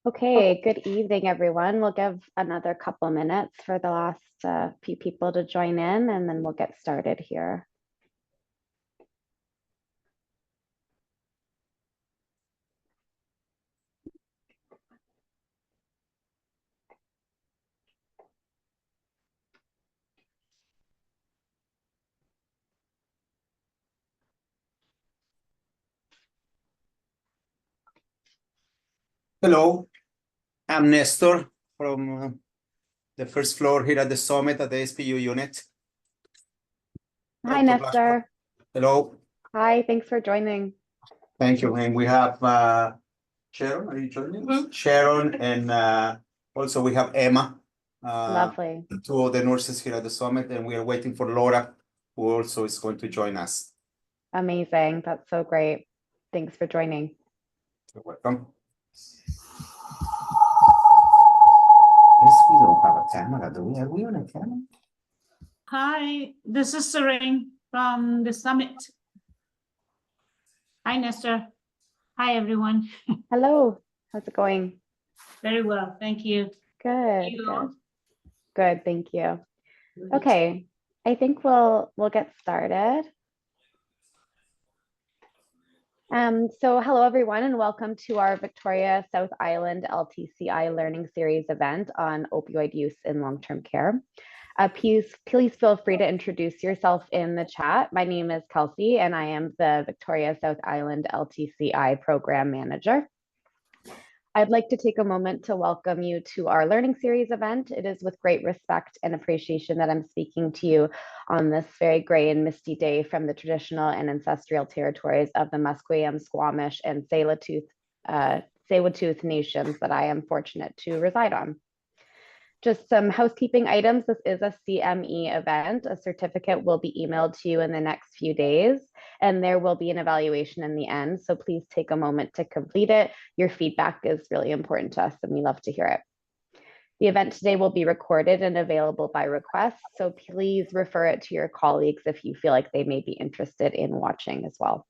Okay, good evening, everyone. We'll give another couple minutes for the last few people to join in, and then we'll get started here. Hello, I'm Nestor from the first floor here at the summit at the SPU unit. Hi, Dr. Blashko. Nestor. Hello, Hi, thanks for joining. thank you. And we have Sharon, are you joining? Sharon, and also we have Emma, Lovely. two of the nurses here at the summit, and we are waiting for Laura, who also is going to join us. Amazing. That's so great. Thanks for joining. You're welcome. Yes, we don't have a camera, do we? Are we on a camera? Hi, this is Serene from the summit. Hi, Nestor. Hi, everyone. Hello. How's it going? Very well, thank you. Good. You Good. all? Good. Thank you. Okay, I think we'll get started. So hello, everyone, and welcome to our Victoria South Island LTCI Learning Series event on opioid use in long-term care. Please feel free to introduce yourself in the chat. My name is Kelsey, and I am the Victoria South Island LTCI Program Manager. I'd like to take a moment to welcome you to our Learning Series event. It is with great respect and appreciation that I'm speaking to you on this very gray and misty day from the traditional and ancestral territories of the Musqueam, Squamish, and Tsleil-Waututh nations that I am fortunate to reside on. Just some housekeeping items. This is a CME event. A certificate will be emailed to you in the next few days, and there will be an evaluation in the end. So please take a moment to complete it. Your feedback is really important to us, and we love to hear it. The event today will be recorded and available by request. So please refer it to your colleagues if you feel like they may be interested in watching as well.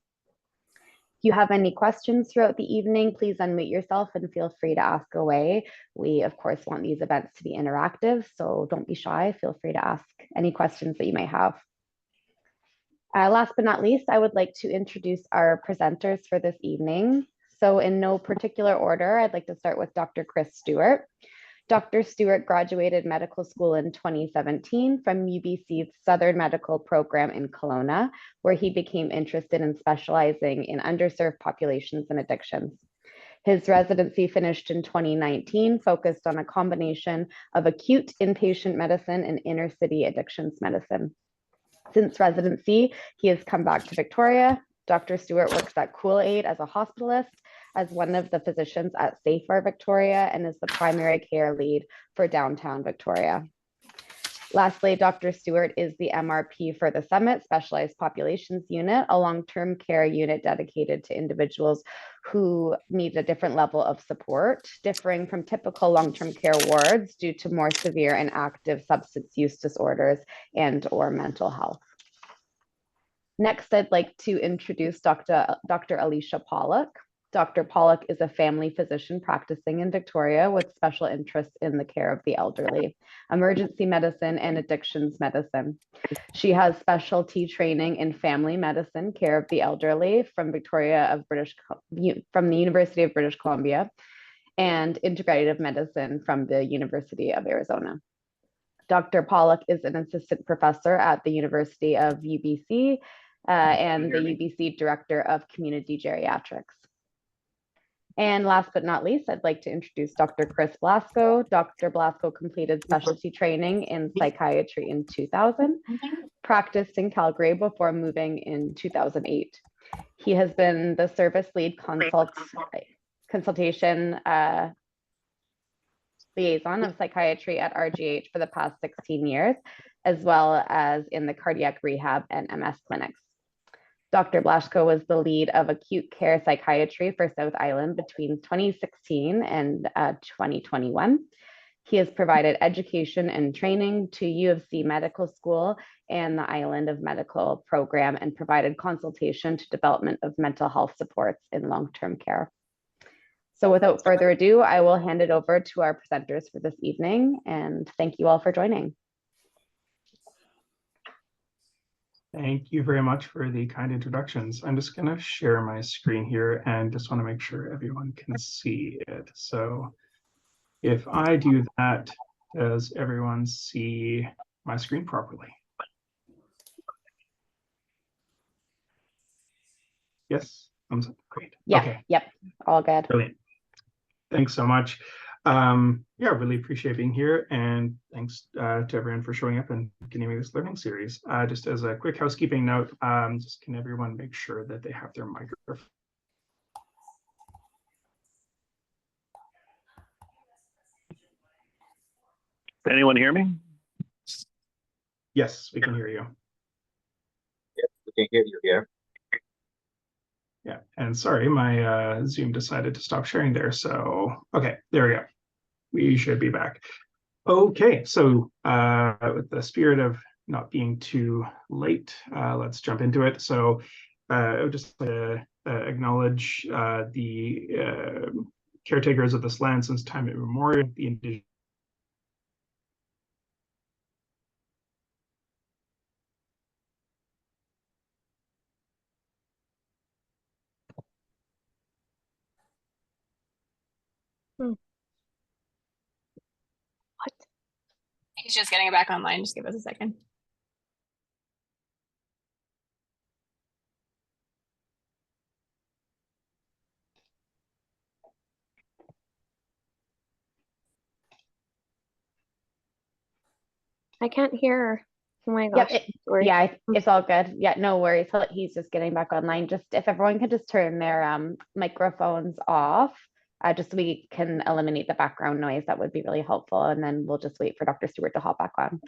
If you have any questions throughout the evening, please unmute yourself and feel free to ask away. We, of course, want these events to be interactive, so don't be shy. Feel free to ask any questions that you may have. Last but not least, I would like to introduce our presenters for this evening. So in no particular order, I'd like to start with Dr. Chris Stuart. Dr. Stuart graduated medical school in 2017 from UBC's Southern Medical Program in Kelowna, where he became interested in specializing in underserved populations and addictions. His residency finished in 2019, focused on a combination of acute inpatient medicine and inner city addictions medicine. Since residency, he has come back to Victoria. Dr. Stuart works at Kool-Aid as a hospitalist, as one of the physicians at Safebar Victoria, and is the primary care lead for downtown Victoria. Lastly, Dr. Stuart is the MRP for the Summit Specialized Populations Unit, a long-term care unit dedicated to individuals who need a different level of support, differing from typical long-term care wards due to more severe and active substance use disorders and/or mental health. Next, I'd like to introduce Dr. Alicia Pawluk. Dr. Pawluk is a family physician practicing in Victoria with special interests in the care of the elderly, emergency medicine, and addictions medicine. She has specialty training in family medicine, care of the elderly from the University of British Columbia, and integrative medicine from the University of Arizona. Dr. Pawluk is an assistant professor at the University of UBC and the UBC Director of Community Geriatrics. And last but not least, I'd like to introduce Dr. Chris Blashko. Dr. Blashko completed specialty training in psychiatry in 2000, practiced in Calgary before moving in 2008. He has been the service lead consultation liaison of psychiatry at RGH for the past 16 years, as well as in the cardiac rehab and MS clinics. Dr. Blashko was the lead of acute care psychiatry for South Island between 2016 and 2021. He has provided education and training to U of C Medical School and the Island of Medical Program, and provided consultation to development of mental health supports in long-term care. So without further ado, I will hand it over to our presenters for this evening, and thank you all for joining. Thank you very much for the kind introductions. I'm just going to share my screen here and just want to make sure everyone can see it. So if I do that, does everyone see my screen properly? Yes, great. Yeah, okay. Yep, all good. Brilliant. Thanks so much. Yeah, really appreciate being here, and thanks to everyone for showing up and continuing this learning series. Just as a quick housekeeping note, just can everyone make sure that they have their microphone? Can anyone hear me? Yes, we can hear you. Yes, we can hear you here. Yeah, and sorry, my Zoom decided to stop sharing there. So, okay, there we go. We should be back. Okay, so with the spirit of not being too late, let's jump into it. So I would just like to acknowledge the caretakers of this land since time immemorial, the indigenous. What? He's just getting it back online. Just give us a second. I can't hear. Oh my gosh. Yeah, it's all good. Yeah, no worries. He's just getting back online. Just if everyone could just turn their microphones off, just so we can eliminate the background noise, that would be really helpful. And then we'll just wait for Dr. Stuart to hop back on.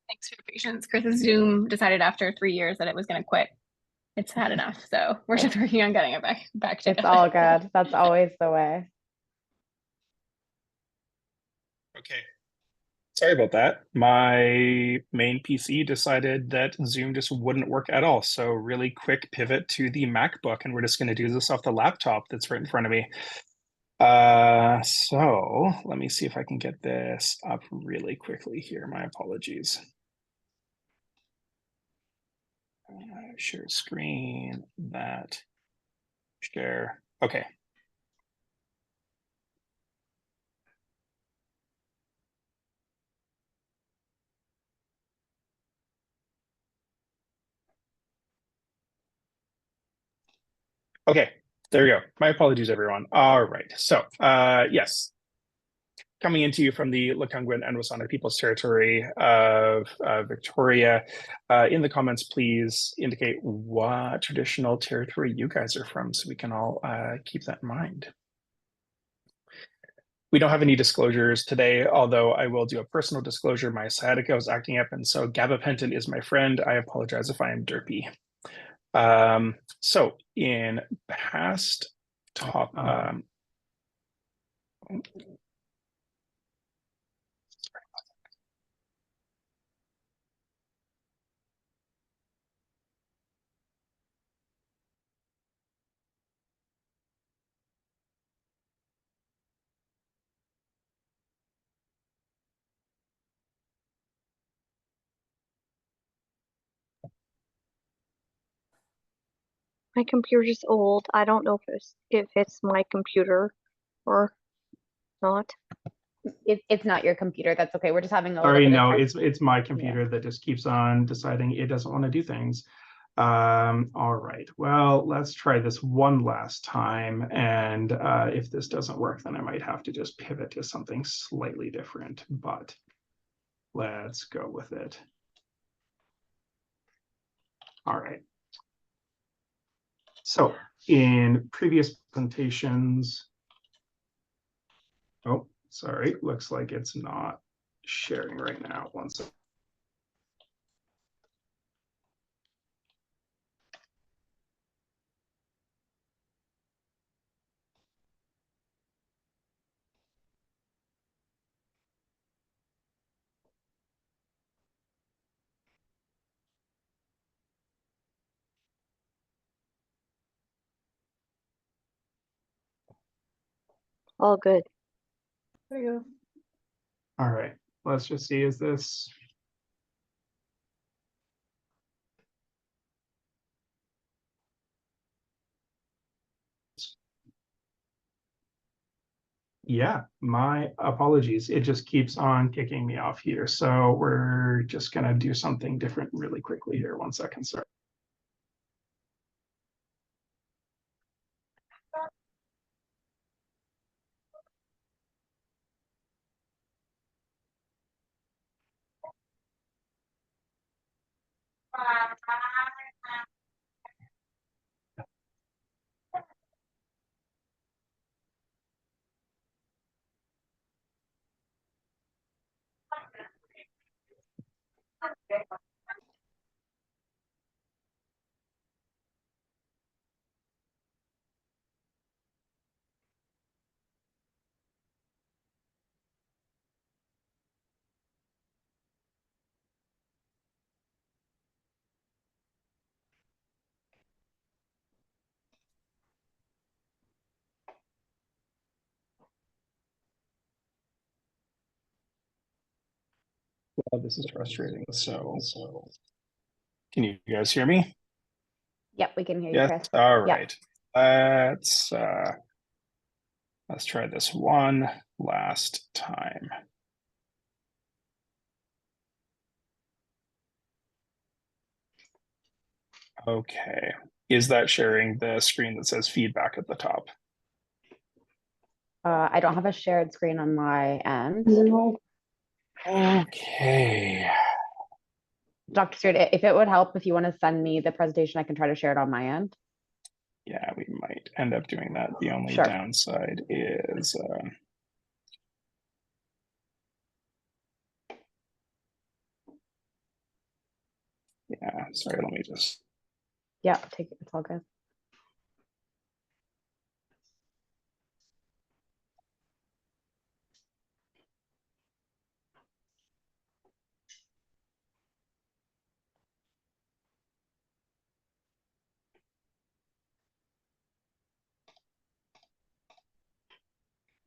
Thanks for your patience. Chris's Zoom decided after 3 years that it was going to quit. It's had enough, so we're just working on getting it back to. It's all good. That's always the way. Okay. Sorry about that. My main PC decided that Zoom just wouldn't work at all. So really quick pivot to the MacBook, and we're just going to do this off the laptop that's right in front of me. So let me see if I can get this up really quickly here. My apologies. Share screen, that, share. Okay. Okay, there we go. My apologies, everyone. All right, so yes, coming into you from the Lekwungen and Wasana People's Territory of Victoria. In the comments, please indicate what traditional territory you guys are from so we can all keep that in mind. We don't have any disclosures today, although I will do a personal disclosure. My sciatica was acting up, and so gabapentin is my friend. I apologize if I am derpy. So in past top, my computer's old. I don't know if it's my computer or not. It's not your computer. That's okay. We're just having a sorry, little no, bit it's my computer that just keeps on deciding it doesn't want to do things. All right, well, let's try this one last time, and if this doesn't work, then I might have to just pivot to something slightly different, but let's go with it. All right. So in previous presentations, oh, sorry, looks like it's not sharing right now. One second. All good. There you All right, let's just see, is this? Yeah, my apologies. It just keeps on kicking me off here. So we're just gonna do something different really quickly here. 1 second, sorry. Well, this is frustrating. So can you guys hear me? Yep, we can hear you, Yes. Chris. All Yeah. right. Let's try this one last time. Okay. Is that sharing the screen that says feedback at the top? I don't have a shared screen on my end. Okay. Dr. Stewart, if it would help, if you want to send me the presentation, I can try to share it on my end. Yeah, we might end up doing that. The only Sure. downside is yeah, sorry, let me just Yeah, take it. It's all good.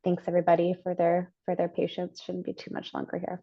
Thanks everybody for their patience. Shouldn't be too much longer here.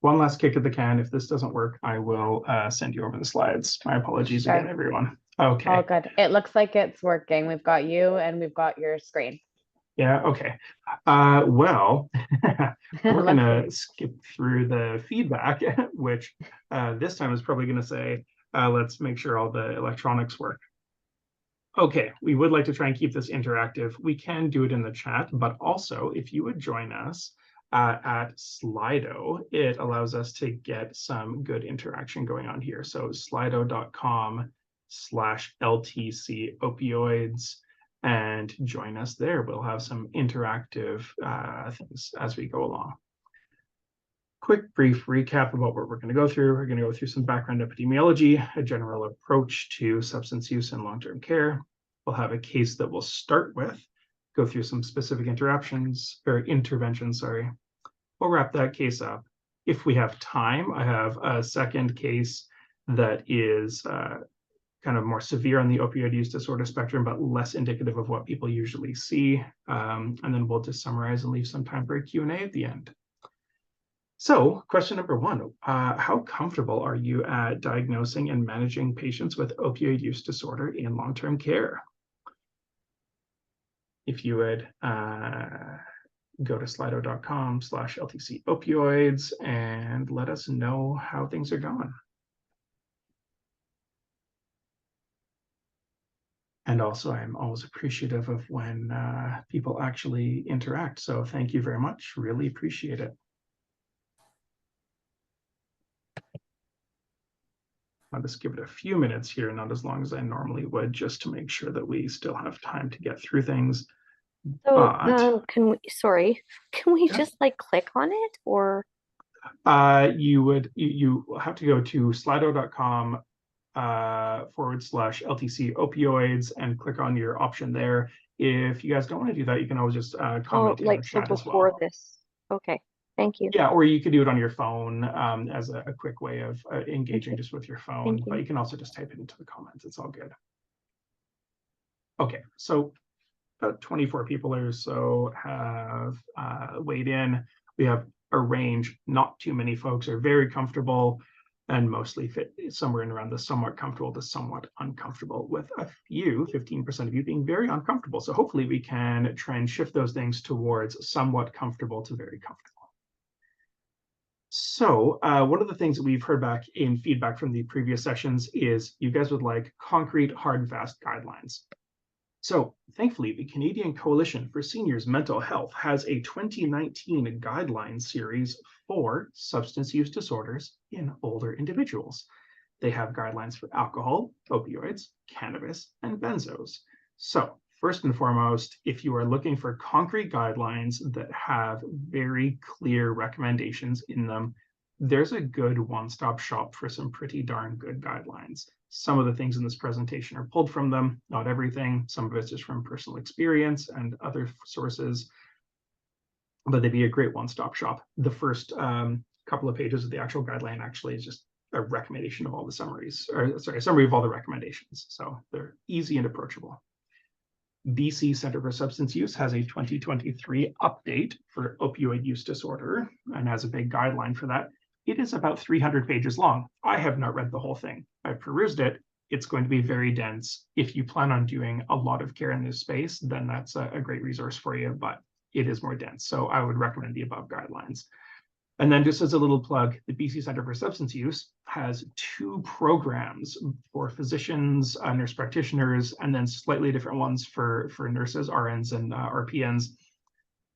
one last kick at the can. If this doesn't work, I will send you over the slides. My apologies Sure. again, everyone. Okay. All good. It looks like it's working. We've got you and we've got your screen. Yeah, okay. Well, we're Let's gonna see. skip through the feedback, which this time is probably gonna say, let's make sure all the electronics work. Okay, we would like to try and keep this interactive. We can do it in the chat, but also if you would join us at Slido, it allows us to get some good interaction going on here. So slido.com/LTC opioids, and join us there. We'll have some interactive things as we go along. Quick, brief recap about what we're going to go through. We're going to go through some background epidemiology, a general approach to substance use and long-term care. We'll have a case that we'll start with, go through some specific interventions. Sorry. We'll wrap that case up. If we have time, I have a second case that is kind of more severe on the opioid use disorder spectrum, but less indicative of what people usually see. And then we'll just summarize and leave some time for a Q&A at the end. So question number one, how comfortable are you at diagnosing and managing patients with opioid use disorder in long-term care? if you would go to slido.com/LTC opioids and let us know how things are going. And also, I'm always appreciative of when people actually interact. So thank you very much. Really appreciate it. I'll just give it a few minutes here, not as long as I normally would, just to make sure that we still have time to get through things. So, But can we, sorry, can we yeah. just like click on it or? You have to go to slido.com /LTC opioids and click on your option there. If you guys don't want to do that, you can always just Oh, comment in like the so chat as before well. this. Okay, thank you. Yeah, or you could do it on your phone as a quick way of engaging just with your phone, Thank but you. you can also just type it into the comments. It's all good. Okay, so about 24 people or so have weighed in. We have a range, not too many folks are very comfortable and mostly fit somewhere in around the somewhat comfortable to somewhat uncomfortable, with a few, 15% of you being very uncomfortable. So hopefully we can try and shift those things towards somewhat comfortable to very comfortable. So one of the things that we've heard back in feedback from the previous sessions is you guys would like concrete, hard and fast guidelines. So thankfully, the Canadian Coalition for Seniors Mental Health has a 2019 guideline series for substance use disorders in older individuals. They have guidelines for alcohol, opioids, cannabis, and benzos. So first and foremost, if you are looking for concrete guidelines that have very clear recommendations in them, there's a good one-stop shop for some pretty darn good guidelines. Some of the things in this presentation are pulled from them, not everything. Some of it's just from personal experience and other sources, but they'd be a great one-stop shop. The first couple of pages of the actual guideline actually is just a recommendation of all the summaries, or sorry, a summary of all the recommendations. So they're easy and approachable. BC Centre for Substance Use has a 2023 update for opioid use disorder and has a big guideline for that. It is about 300 pages long. I have not read the whole thing. I've perused it. It's going to be very dense. If you plan on doing a lot of care in this space, then that's a great resource for you, but it is more dense. So I would recommend the above guidelines. And then just as a little plug, the BC Centre for Substance Use has 2 programs for physicians, nurse practitioners, and then slightly different ones for nurses, RNs, and RPNs.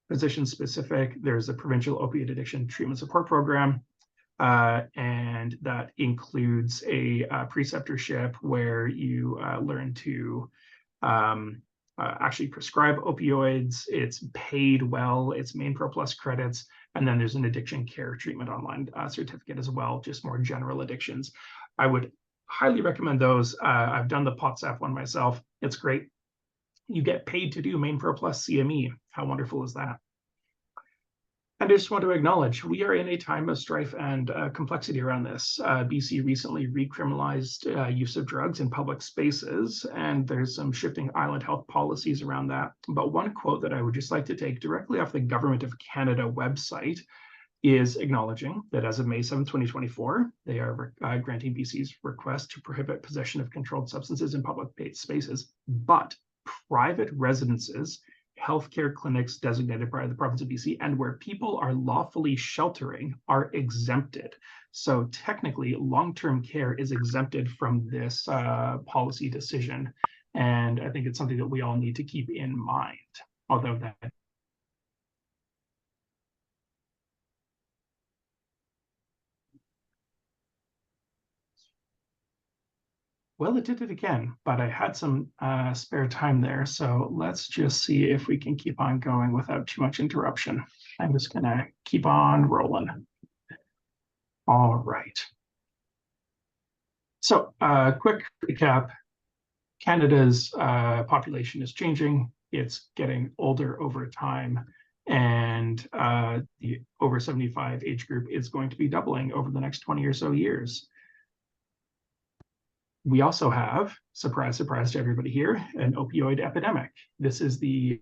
Physician specific, there's a provincial opioid addiction treatment support program. And that includes a preceptorship where you learn to actually prescribe opioids. It's paid well, it's Main Pro Plus credits, and then there's an addiction care treatment online certificate as well, just more general addictions. I would highly recommend those. I've done the POTSAP one myself. It's great. You get paid to do Main Pro Plus CME. How wonderful is that? And I just want to acknowledge we are in a time of strife and complexity around this. BC recently recriminalized use of drugs in public spaces, and there's some shifting island health policies around that. But one quote that I would just like to take directly off the Government of Canada website is acknowledging that as of May 7, 2024, they are granting BC's request to prohibit possession of controlled substances in public spaces, but private residences, healthcare clinics designated by the province of BC, and where people are lawfully sheltering are exempted. So technically, long-term care is exempted from this policy decision. And I think it's something that we all need to keep in mind, although that well, it did it again, but I had some spare time there. So let's just see if we can keep on going without too much interruption. I'm just gonna keep on rolling. All right. So quick recap. Canada's population is changing. It's getting older over time. And the over 75 age group is going to be doubling over the next 20 or so years. We also have, surprise, surprise to everybody here, an opioid epidemic. This is the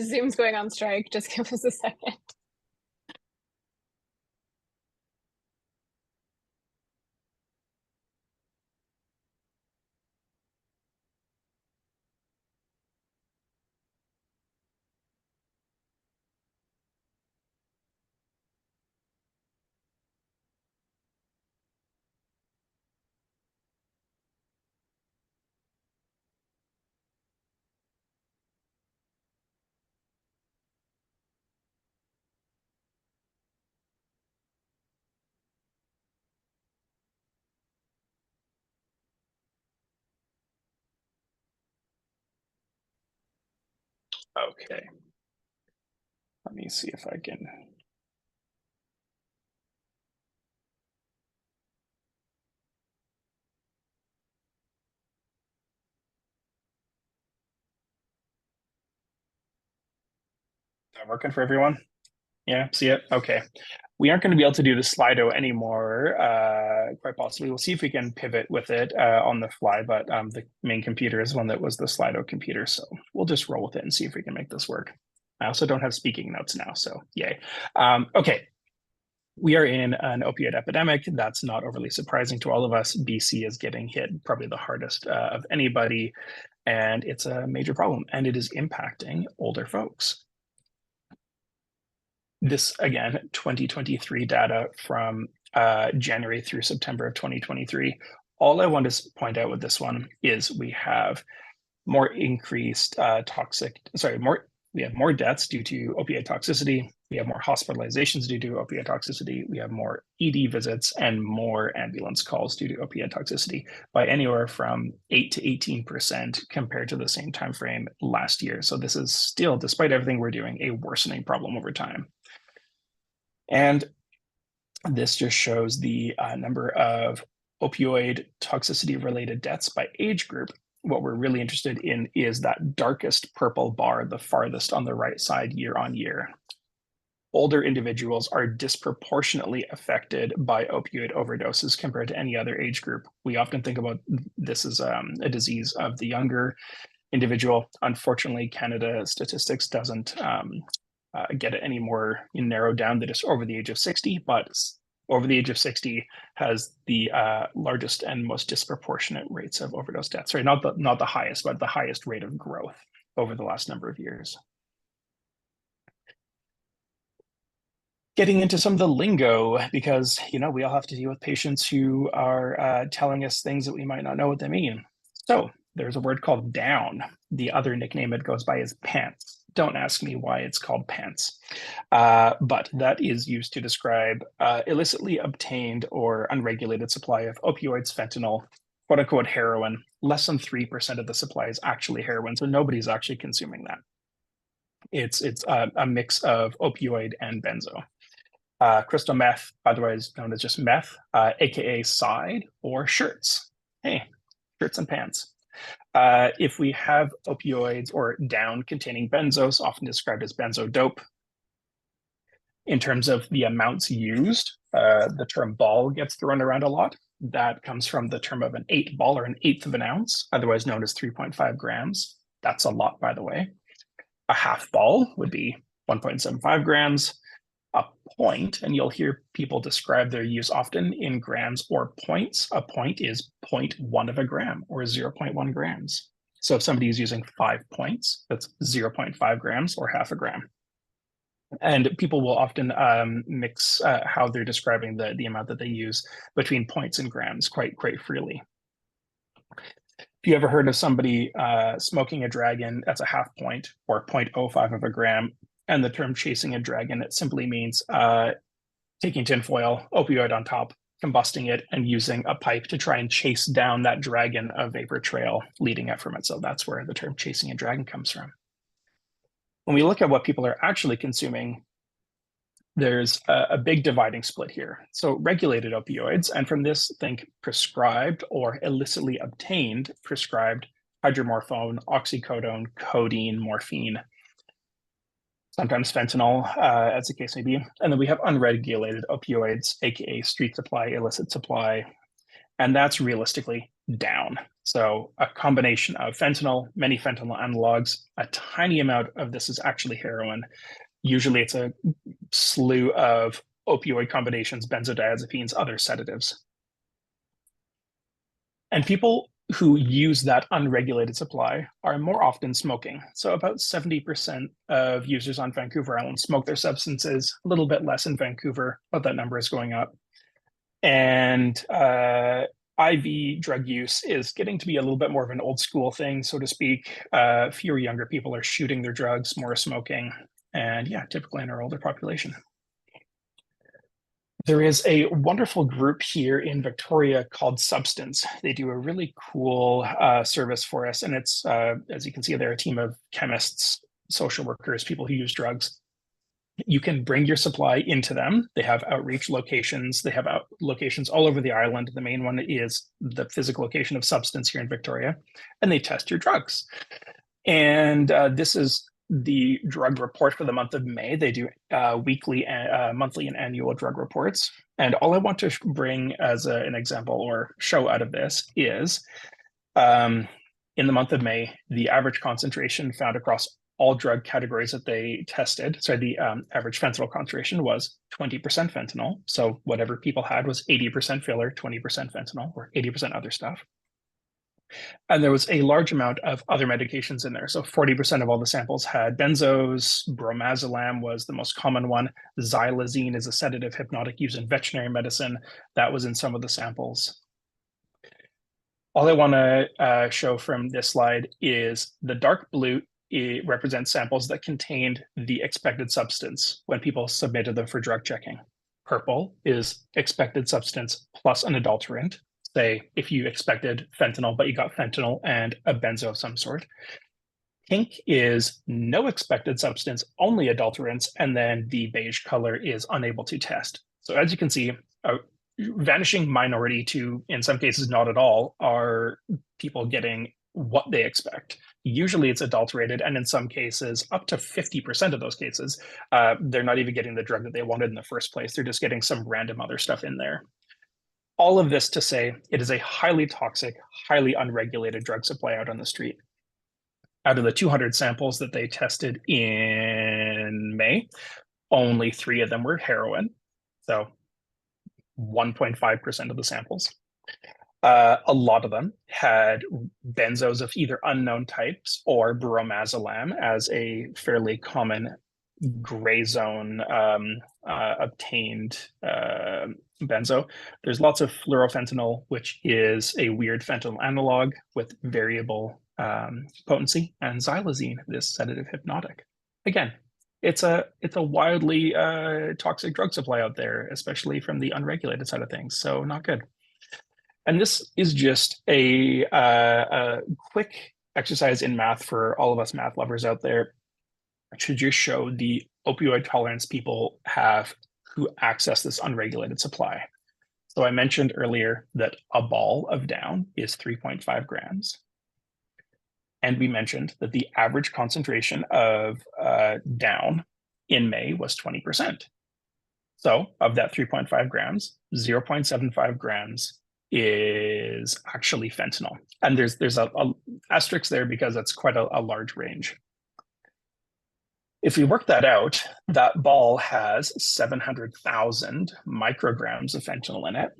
Zoom's going on strike. Just give us a second. Okay. Let me see if I can. That working for everyone? Yeah, see it? Okay. We aren't going to be able to do the Slido anymore, quite possibly. We'll see if we can pivot with it on the fly, but the main computer is one that was the Slido computer, so we'll just roll with it and see if we can make this work. I also don't have speaking notes now, so yay. Okay, we are in an opioid epidemic. That's not overly surprising to all of us. BC is getting hit probably the hardest of anybody, and it's a major problem, and it is impacting older folks. This, again, 2023 data from January through September of 2023. All I want to point out with this one is we have more increased we have more deaths due to opioid toxicity. We have more hospitalizations due to opioid toxicity. We have more ED visits and more ambulance calls due to opioid toxicity by anywhere from 8 to 18% compared to the same time frame last year. So this is still, despite everything we're doing, a worsening problem over time. And this just shows the number of opioid toxicity related deaths by age group. What we're really interested in is that darkest purple bar, the farthest on the right side year on year. Older individuals are disproportionately affected by opioid overdoses compared to any other age group. We often think about this as a disease of the younger individual. Unfortunately, Canada statistics doesn't get it any more narrowed down than just over the age of 60, but over the age of 60 has the largest and most disproportionate rates of overdose deaths. Right, not the highest, but the highest rate of growth over the last number of years. Getting into some of the lingo, because we all have to deal with patients who are telling us things that we might not know what they mean. So there's a word called down. The other nickname it goes by is pants. Don't ask me why it's called pants, but that is used to describe illicitly obtained or unregulated supply of opioids, fentanyl, quote unquote heroin. Less than 3% of the supply is actually heroin, so nobody's actually consuming that. It's a mix of opioid and benzo. Crystal meth, otherwise known as just meth, aka side or shirts. Hey, shirts and pants. If we have opioids or down containing benzos, often described as benzo dope, in terms of the amounts used, the term ball gets thrown around a lot. That comes from the term of an 8 ball or an eighth of an ounce, otherwise known as 3.5 grams. That's a lot, by the way. A half ball would be 1.75 grams. A point, and you'll hear people describe their use often in grams or points. A point is 0.1 of a gram or 0.1 grams. So if somebody is using 5 points, that's 0.5 grams or half a gram. And people will often mix how they're describing the amount that they use between points and grams quite freely. If you ever heard of somebody smoking a dragon, that's a half point or 0.05 of a gram. And the term chasing a dragon, it simply means taking tinfoil, opioid on top, combusting it, and using a pipe to try and chase down that dragon, a vapor trail leading up from it. So that's where the term chasing a dragon comes from. When we look at what people are actually consuming, there's a big dividing split here. So regulated opioids, and from this, think prescribed or illicitly obtained prescribed hydromorphone, oxycodone, codeine, morphine, sometimes fentanyl, as the case may be. And then we have unregulated opioids, aka street supply, illicit supply, and that's realistically down. So a combination of fentanyl, many fentanyl analogs, a tiny amount of this is actually heroin. Usually it's a slew of opioid combinations, benzodiazepines, other sedatives. And people who use that unregulated supply are more often smoking. So about 70% of users on Vancouver Island smoke their substances, a little bit less in Vancouver, but that number is going up. And IV drug use is getting to be a little bit more of an old school thing, so to speak. Fewer younger people are shooting their drugs, more smoking, and yeah, typically in our older population. There is a wonderful group here in Victoria called Substance. They do a really cool service for us, and it's, as you can see, they're a team of chemists, social workers, people who use drugs. You can bring your supply into them. They have outreach locations. They have locations all over the island. The main one is the physical location of Substance here in Victoria, and they test your drugs. And this is the drug report for the month of May. They do weekly, monthly, and annual drug reports. And all I want to bring as an example or show out of this is in the month of May, the average concentration found across all drug categories that they tested. So the average fentanyl concentration was 20% fentanyl. So whatever people had was 80% filler, 20% fentanyl, or 80% other stuff. And there was a large amount of other medications in there. So 40% of all the samples had benzos. Bromazolam was the most common one. Xylazine is a sedative hypnotic used in veterinary medicine. That was in some of the samples. All I want to show from this slide is the dark blue. It represents samples that contained the expected substance when people submitted them for drug checking. Purple is expected substance plus an adulterant. Say if you expected fentanyl, but you got fentanyl and a benzo of some sort. Pink is no expected substance, only adulterants, and then the beige color is unable to test. So as you can see, a vanishing minority to, in some cases, not at all, are people getting what they expect. Usually it's adulterated, and in some cases, up to 50% of those cases, they're not even getting the drug that they wanted in the first place. They're just getting some random other stuff in there. All of this to say, it is a highly toxic, highly unregulated drug supply out on the street. Out of the 200 samples that they tested in May, only 3 of them were heroin. So 1.5% of the samples. A lot of them had benzos of either unknown types or bromazolam as a fairly common gray zone obtained benzo. There's lots of fluorofentanyl, which is a weird fentanyl analog with variable potency, and xylazine, this sedative hypnotic. Again, it's a wildly toxic drug supply out there, especially from the unregulated side of things. So not good. And this is just a quick exercise in math for all of us math lovers out there. It should just show the opioid tolerance people have who access this unregulated supply. So I mentioned earlier that a ball of down is 3.5 grams. And we mentioned that the average concentration of down in May was 20%. So of that 3.5 grams, 0.75 grams is actually fentanyl. And there's a asterisk there because that's quite a large range. If we work that out, that ball has 700,000 micrograms of fentanyl in it.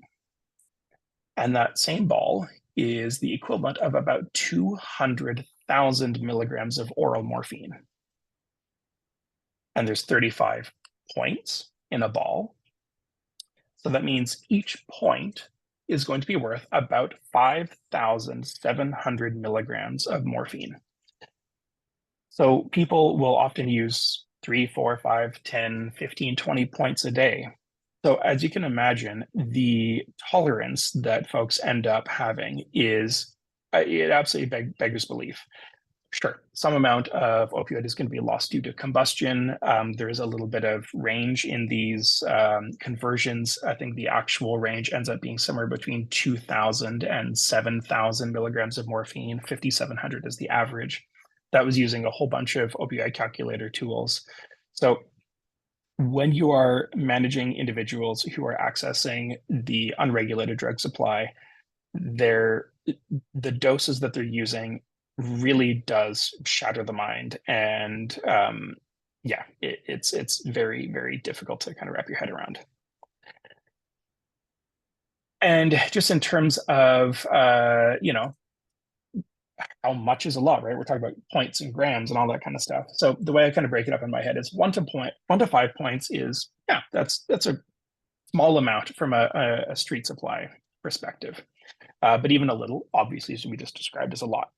And that same ball is the equivalent of about 200,000 milligrams of oral morphine. And there's 35 points in a ball. So that means each point is going to be worth about 5,700 milligrams of morphine. So people will often use 3, 4, 5, 10, 15, 20 points a day. So as you can imagine, the tolerance that folks end up having is, it absolutely beggars belief. Sure, some amount of opioid is going to be lost due to combustion. There is a little bit of range in these conversions. I think the actual range ends up being somewhere between 2,000 and 7,000 milligrams of morphine. 5,700 is the average. That was using a whole bunch of opioid calculator tools. So when you are managing individuals who are accessing the unregulated drug supply, the doses that they're using really does shatter the mind. And yeah, it's very, very difficult to kind of wrap your head around. And just in terms of, you know, how much is a lot, right? We're talking about points and grams and all that kind of stuff. So the way I kind of break it up in my head is 1 to 5 points is, yeah, that's a small amount from a street supply perspective. But even a little, obviously, as we just described, is a lot.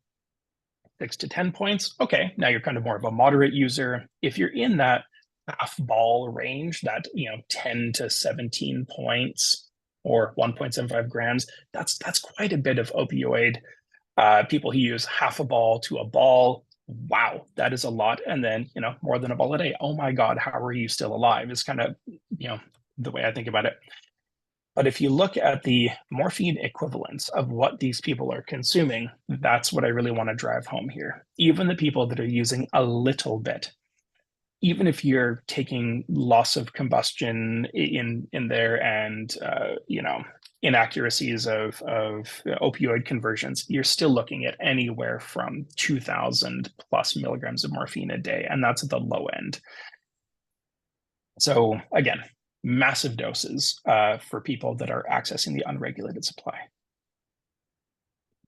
6 to 10 points, okay, now you're kind of more of a moderate user. If you're in that half ball range, that 10 to 17 points or 1.75 grams, that's quite a bit of opioid. People who use half a ball to a ball, wow, that is a lot. And then, more than a ball a day. Oh my God, how are you still alive? Is kind of, the way I think about it. But if you look at the morphine equivalents of what these people are consuming, that's what I really want to drive home here. Even the people that are using a little bit, even if you're taking loss of combustion in there and inaccuracies of opioid conversions, you're still looking at anywhere from 2,000 plus milligrams of morphine a day, and that's at the low end. So again, massive doses for people that are accessing the unregulated supply.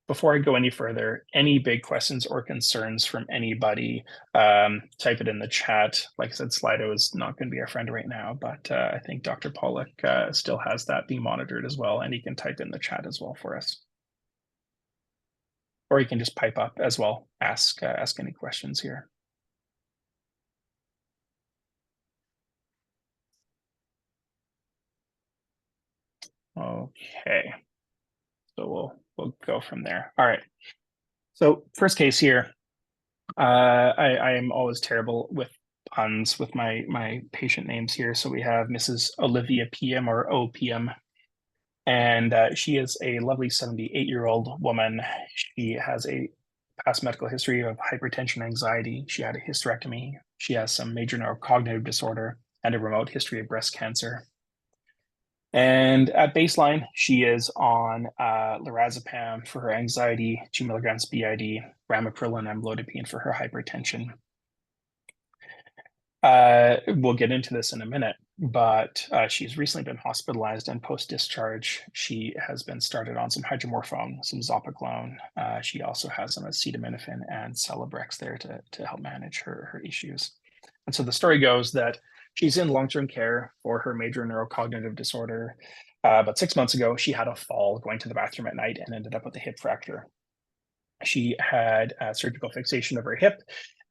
Before I go any further, any big questions or concerns from anybody, type it in the chat. Like I said, Slido is not going to be our friend right now, but I think Dr. Pawluk still has that being monitored as well, and he can type in the chat as well for us. Or you can just pipe up as well, ask any questions here. Okay, so we'll go from there. All right. So first case here, I am always terrible with puns with my patient names here. So we have Mrs. Olivia PM or OPM, and she is a lovely 78-year-old woman. She has a past medical history of hypertension, anxiety. She had a hysterectomy. She has some major neurocognitive disorder and a remote history of breast cancer. And at baseline, she is on lorazepam for her anxiety, 2 milligrams BID, ramipril and amlodipine for her hypertension. We'll get into this in a minute, but she's recently been hospitalized, and post-discharge, she has been started on some hydromorphone, some zopiclone. She also has some acetaminophen and Celebrex there to help manage her issues. And so the story goes that she's in long-term care for her major neurocognitive disorder. About 6 months ago, she had a fall going to the bathroom at night and ended up with a hip fracture. She had a surgical fixation of her hip,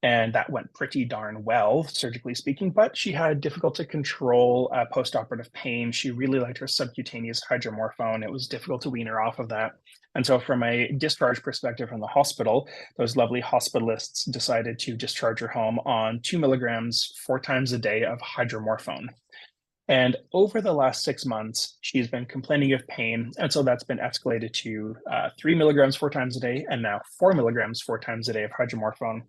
and that went pretty darn well, surgically speaking, but she had difficult to control post-operative pain. She really liked her subcutaneous hydromorphone. It was difficult to wean her off of that. And so from a discharge perspective from the hospital, those lovely hospitalists decided to discharge her home on 2 milligrams 4 times a day of hydromorphone. And over the last 6 months, she's been complaining of pain. And so that's been escalated to 3 milligrams 4 times a day, and now 4 milligrams 4 times a day of hydromorphone.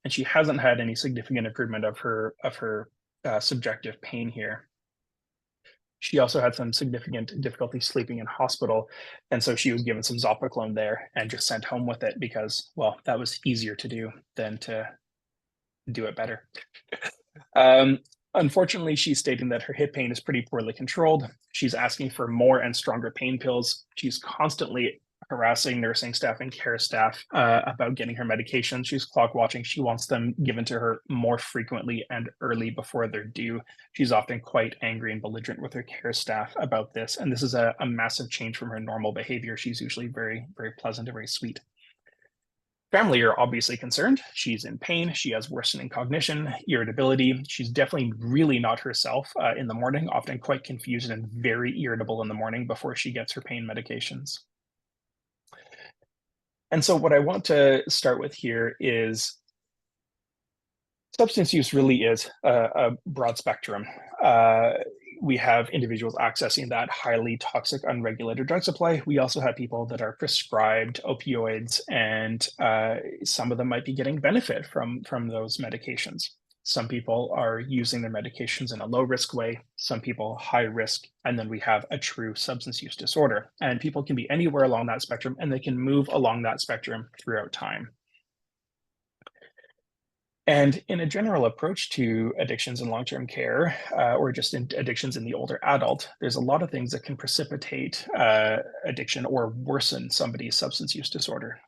And she hasn't had any significant improvement of her subjective pain here. She also had some significant difficulty sleeping in hospital. And so she was given some zopiclone there and just sent home with it because, well, that was easier to do than to do it better. Unfortunately, she's stating that her hip pain is pretty poorly controlled. She's asking for more and stronger pain pills. She's constantly harassing nursing staff and care staff about getting her medication. She's clock watching. She wants them given to her more frequently and early before they're due. She's often quite angry and belligerent with her care staff about this. And this is a massive change from her normal behavior. She's usually very, very pleasant and very sweet. Family are obviously concerned. She's in pain. She has worsening cognition, irritability. She's definitely really not herself in the morning, often quite confused and very irritable in the morning before she gets her pain medications. And so what I want to start with here is substance use really is a broad spectrum. We have individuals accessing that highly toxic, unregulated drug supply. We also have people that are prescribed opioids, and some of them might be getting benefit from those medications. Some people are using their medications in a low-risk way, some people high risk, and then we have a true substance use disorder. And people can be anywhere along that spectrum, and they can move along that spectrum throughout time. And in a general approach to addictions in long-term care, or just in addictions in the older adult, there's a lot of things that can precipitate addiction or worsen somebody's substance use disorder.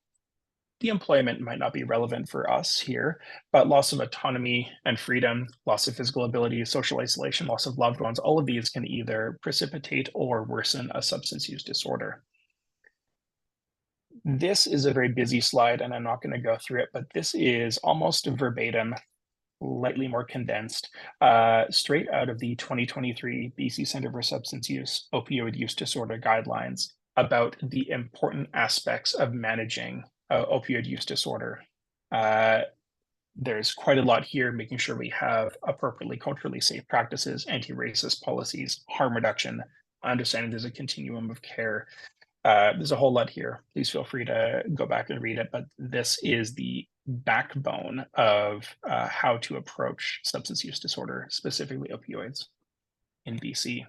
The employment might not be relevant for us here, but loss of autonomy and freedom, loss of physical ability, social isolation, loss of loved ones, all of these can either precipitate or worsen a substance use disorder. This is a very busy slide, and I'm not going to go through it, but this is almost verbatim, slightly more condensed, straight out of the 2023 BC Centre for Substance Use Opioid Use Disorder Guidelines about the important aspects of managing opioid use disorder. There's quite a lot here, making sure we have appropriately culturally safe practices, anti-racist policies, harm reduction, understanding there's a continuum of care. There's a whole lot here. Please feel free to go back and read it, but this is the backbone of how to approach substance use disorder, specifically opioids in BC.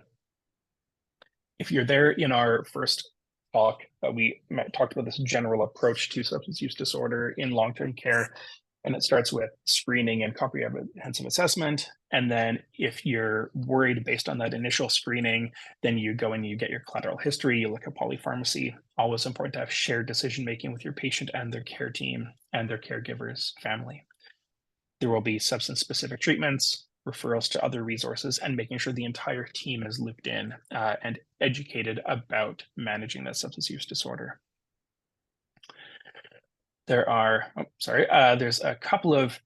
If you're there in our first talk, we talked about this general approach to substance use disorder in long-term care, and it starts with screening and comprehensive assessment. And then if you're worried based on that initial screening, then you go and you get your collateral history, you look at polypharmacy. Always important to have shared decision-making with your patient and their care team and their caregiver's family. There will be substance-specific treatments, referrals to other resources, and making sure the entire team is looped in and educated about managing that substance use disorder. There's a couple of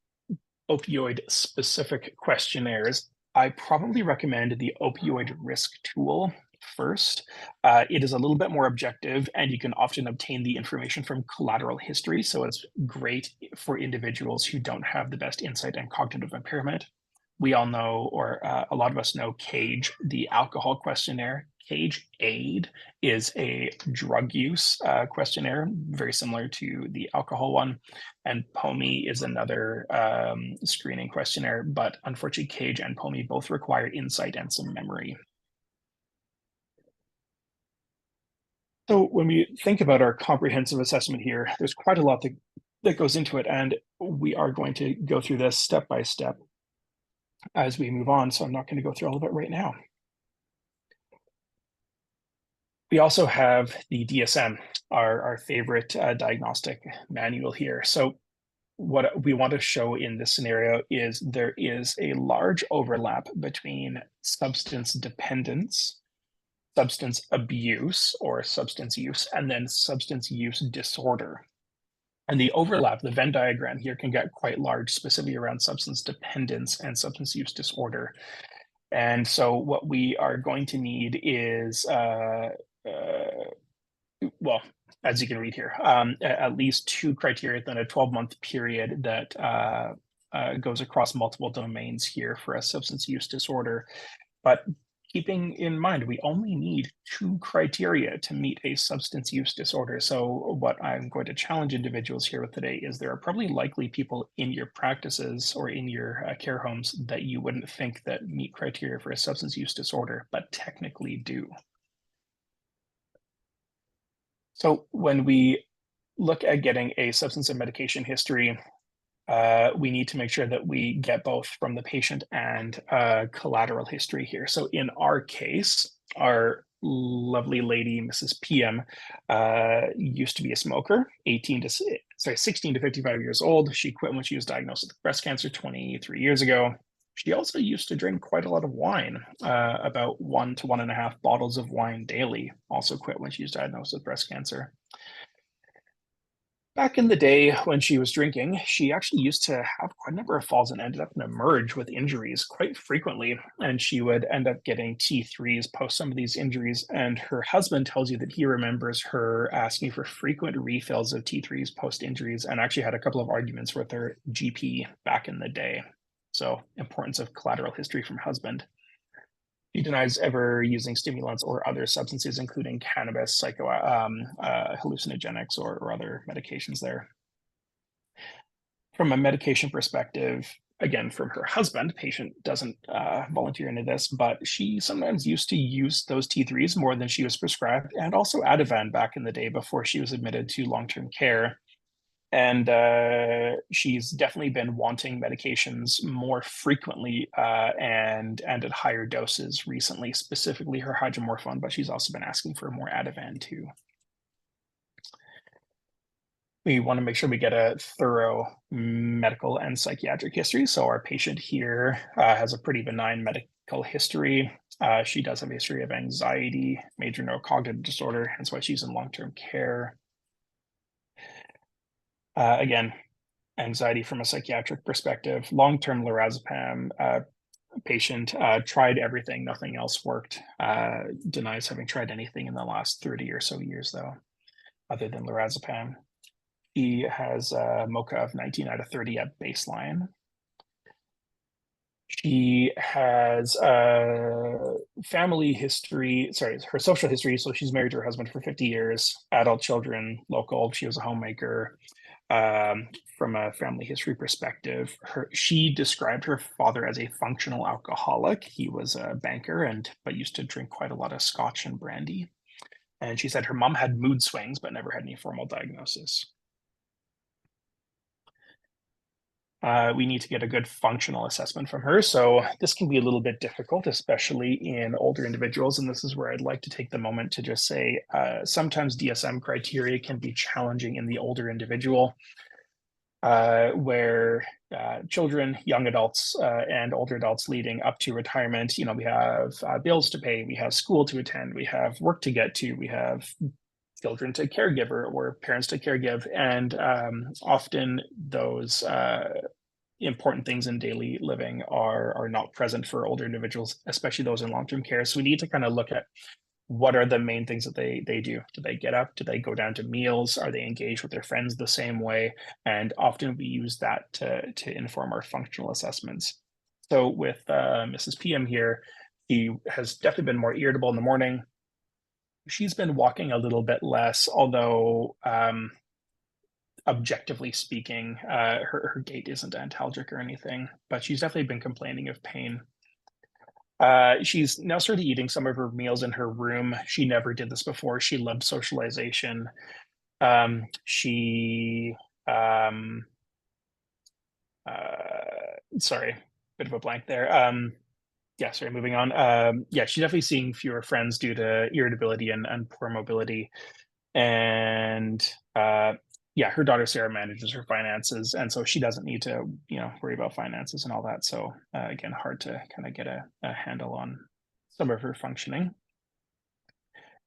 opioid-specific questionnaires. I probably recommend the opioid risk tool first. It is a little bit more objective, and you can often obtain the information from collateral history, so it's great for individuals who don't have the best insight and cognitive impairment. We all know, or a lot of us know, CAGE, the alcohol questionnaire. CAGE AID is a drug use questionnaire, very similar to the alcohol one. And POMI is another screening questionnaire, but unfortunately, CAGE and POMI both require insight and some memory. So when we think about our comprehensive assessment here, there's quite a lot that goes into it, and we are going to go through this step by step as we move on, so I'm not going to go through all of it right now. We also have the DSM, our favorite diagnostic manual here. So what we want to show in this scenario is there is a large overlap between substance dependence, substance abuse or substance use, and then substance use disorder. And the overlap, the Venn diagram here, can get quite large, specifically around substance dependence and substance use disorder. And so what we are going to need is, well, as you can read here, at least 2 criteria within a 12-month period that goes across multiple domains here for a substance use disorder. But keeping in mind, we only need 2 criteria to meet a substance use disorder. So what I'm going to challenge individuals here with today is there are probably likely people in your practices or in your care homes that you wouldn't think that meet criteria for a substance use disorder, but technically do. So when we look at getting a substance and medication history, we need to make sure that we get both from the patient and collateral history here. So in our case, our lovely lady, Mrs. PM, used to be a smoker, 16 to 55 years old. She quit when she was diagnosed with breast cancer 23 years ago. She also used to drink quite a lot of wine, about 1 to 1.5 bottles of wine daily. Also quit when she was diagnosed with breast cancer. Back in the day when she was drinking, she actually used to have quite a number of falls and ended up in a emerge with injuries quite frequently. And she would end up getting T3s post some of these injuries. And her husband tells you that he remembers her asking for frequent refills of T3s post injuries, and actually had a couple of arguments with her GP back in the day. So importance of collateral history from husband. He denies ever using stimulants or other substances, including cannabis, hallucinogenics, or other medications there. From a medication perspective, again, from her husband, patient doesn't volunteer into this, but she sometimes used to use those T3s more than she was prescribed, and also Ativan back in the day before she was admitted to long-term care. And she's definitely been wanting medications more frequently and at higher doses recently, specifically her hydromorphone, but she's also been asking for more Ativan too. We want to make sure we get a thorough medical and psychiatric history. So our patient here has a pretty benign medical history. She does have a history of anxiety, major neurocognitive disorder, hence why she's in long-term care. Again, anxiety from a psychiatric perspective, long-term lorazepam patient, tried everything, nothing else worked, denies having tried anything in the last 30 or so years though, other than lorazepam. She has a MoCA of 19 out of 30 at baseline. She has a family history, her social history. So she's married to her husband for 50 years, adult children, local. She was a homemaker. From a family history perspective, she described her father as a functional alcoholic. He was a banker but used to drink quite a lot of scotch and brandy. And she said her mom had mood swings, but never had any formal diagnosis. We need to get a good functional assessment from her. So this can be a little bit difficult, especially in older individuals. And this is where I'd like to take the moment to just say, sometimes DSM criteria can be challenging in the older individual, where children, young adults, and older adults leading up to retirement, we have bills to pay, we have school to attend, we have work to get to, we have children to caregiver or parents to caregive. And often those important things in daily living are not present for older individuals, especially those in long-term care. So we need to kind of look at what are the main things that they do. Do they get up? Do they go down to meals? Are they engaged with their friends the same way? And often we use that to inform our functional assessments. So with Mrs. PM here, she has definitely been more irritable in the morning. She's been walking a little bit less, although objectively speaking, her gait isn't antalgic or anything, but she's definitely been complaining of pain. She's now started eating some of her meals in her room. She never did this before. She loved socialization. Sorry, bit of a blank there. Yeah, sorry, moving on. Yeah, she's definitely seeing fewer friends due to irritability and poor mobility. And yeah, her daughter Sarah manages her finances, and so she doesn't need to, worry about finances and all that. So again, hard to kind of get a handle on some of her functioning.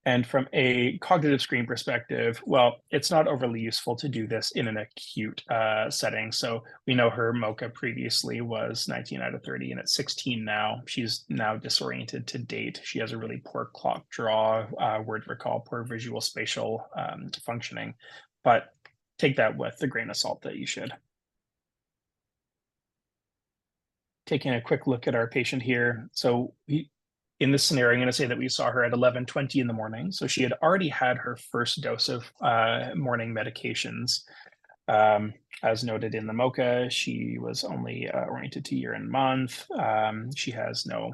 And from a cognitive screen perspective, well, it's not overly useful to do this in an acute setting. So we know her MoCA previously was 19 out of 30, and it's 16 now. She's now disoriented to date. She has a really poor clock draw, word recall, poor visual spatial functioning. But take that with the grain of salt that you should. Taking a quick look at our patient here. So in this scenario, I'm going to say that we saw her at 11:20 in the morning. So she had already had her first dose of morning medications. As noted in the MoCA, she was only oriented to year and month. She has no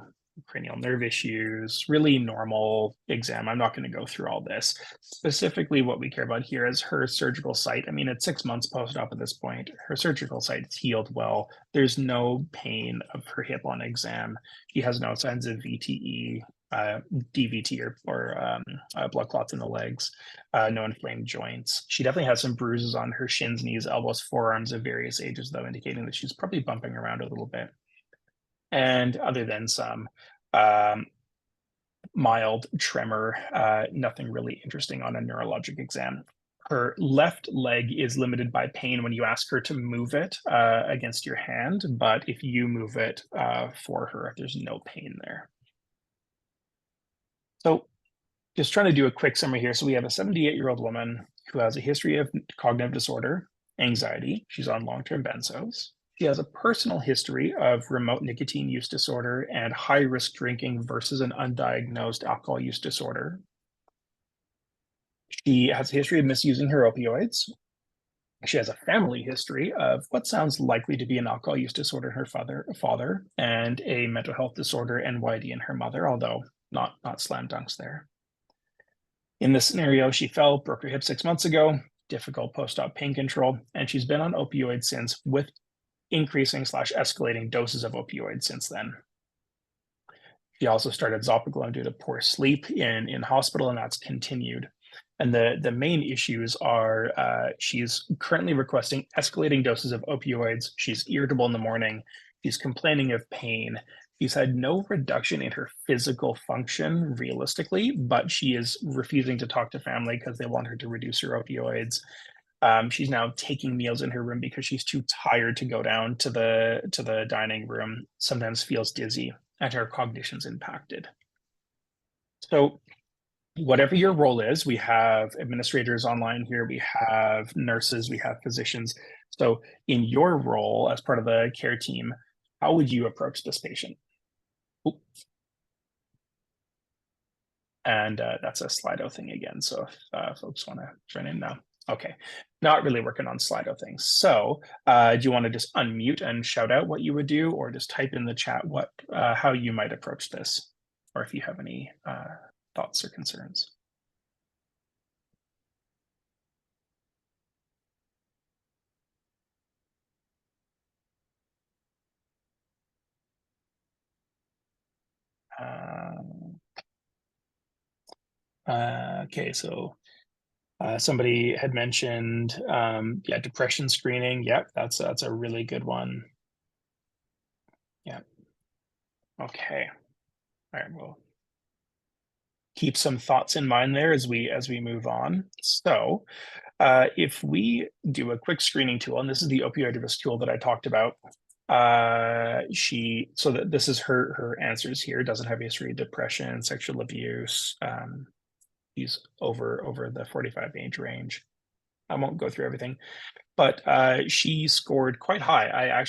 cranial nerve issues, really normal exam. I'm not going to go through all this. Specifically, what we care about here is her surgical site. I mean, it's 6 months post-op at this point. Her surgical site is healed well. There's no pain of her hip on exam. She has no signs of VTE, DVT or blood clots in the legs, no inflamed joints. She definitely has some bruises on her shins, knees, elbows, forearms of various ages, though, indicating that she's probably bumping around a little bit. And other than some mild tremor, nothing really interesting on a neurologic exam. Her left leg is limited by pain when you ask her to move it against your hand, but if you move it for her, there's no pain there. So just trying to do a quick summary here. So we have a 78-year-old woman who has a history of cognitive disorder, anxiety. She's on long-term benzos. She has a personal history of remote nicotine use disorder and high-risk drinking versus an undiagnosed alcohol use disorder. She has a history of misusing her opioids. She has a family history of what sounds likely to be an alcohol use disorder in her father and a mental health disorder, NYD, in her mother, although not slam dunks there. In this scenario, she fell, broke her hip 6 months ago, difficult post-op pain control, and she's been on opioids since, with increasing/escalating doses of opioids since then. She also started Zopiclone due to poor sleep in hospital, and that's continued. And the main issues are she's currently requesting escalating doses of opioids. She's irritable in the morning. She's complaining of pain. She's had no reduction in her physical function realistically, but she is refusing to talk to family because they want her to reduce her opioids. She's now taking meals in her room because she's too tired to go down to the dining room, sometimes feels dizzy, and her cognition's impacted. So whatever your role is, we have administrators online here, we have nurses, we have physicians. So in your role as part of the care team, how would you approach this patient? Oop. And that's a Slido thing again. So if folks want to join in now. Okay, not really working on Slido things. So do you want to just unmute and shout out what you would do, or just type in the chat what how you might approach this, or if you have any thoughts or concerns? Okay, so somebody had mentioned, yeah, depression screening. Yep, that's a really good one. Yeah. Okay. All right. Well, keep some thoughts in mind there as we move on. So, if we do a quick screening tool, and this is the opioid risk tool that I talked about. So that this is her answers here. Doesn't have a history of depression, sexual abuse. She's over the 45 age range. I won't go through everything, but she scored quite high. I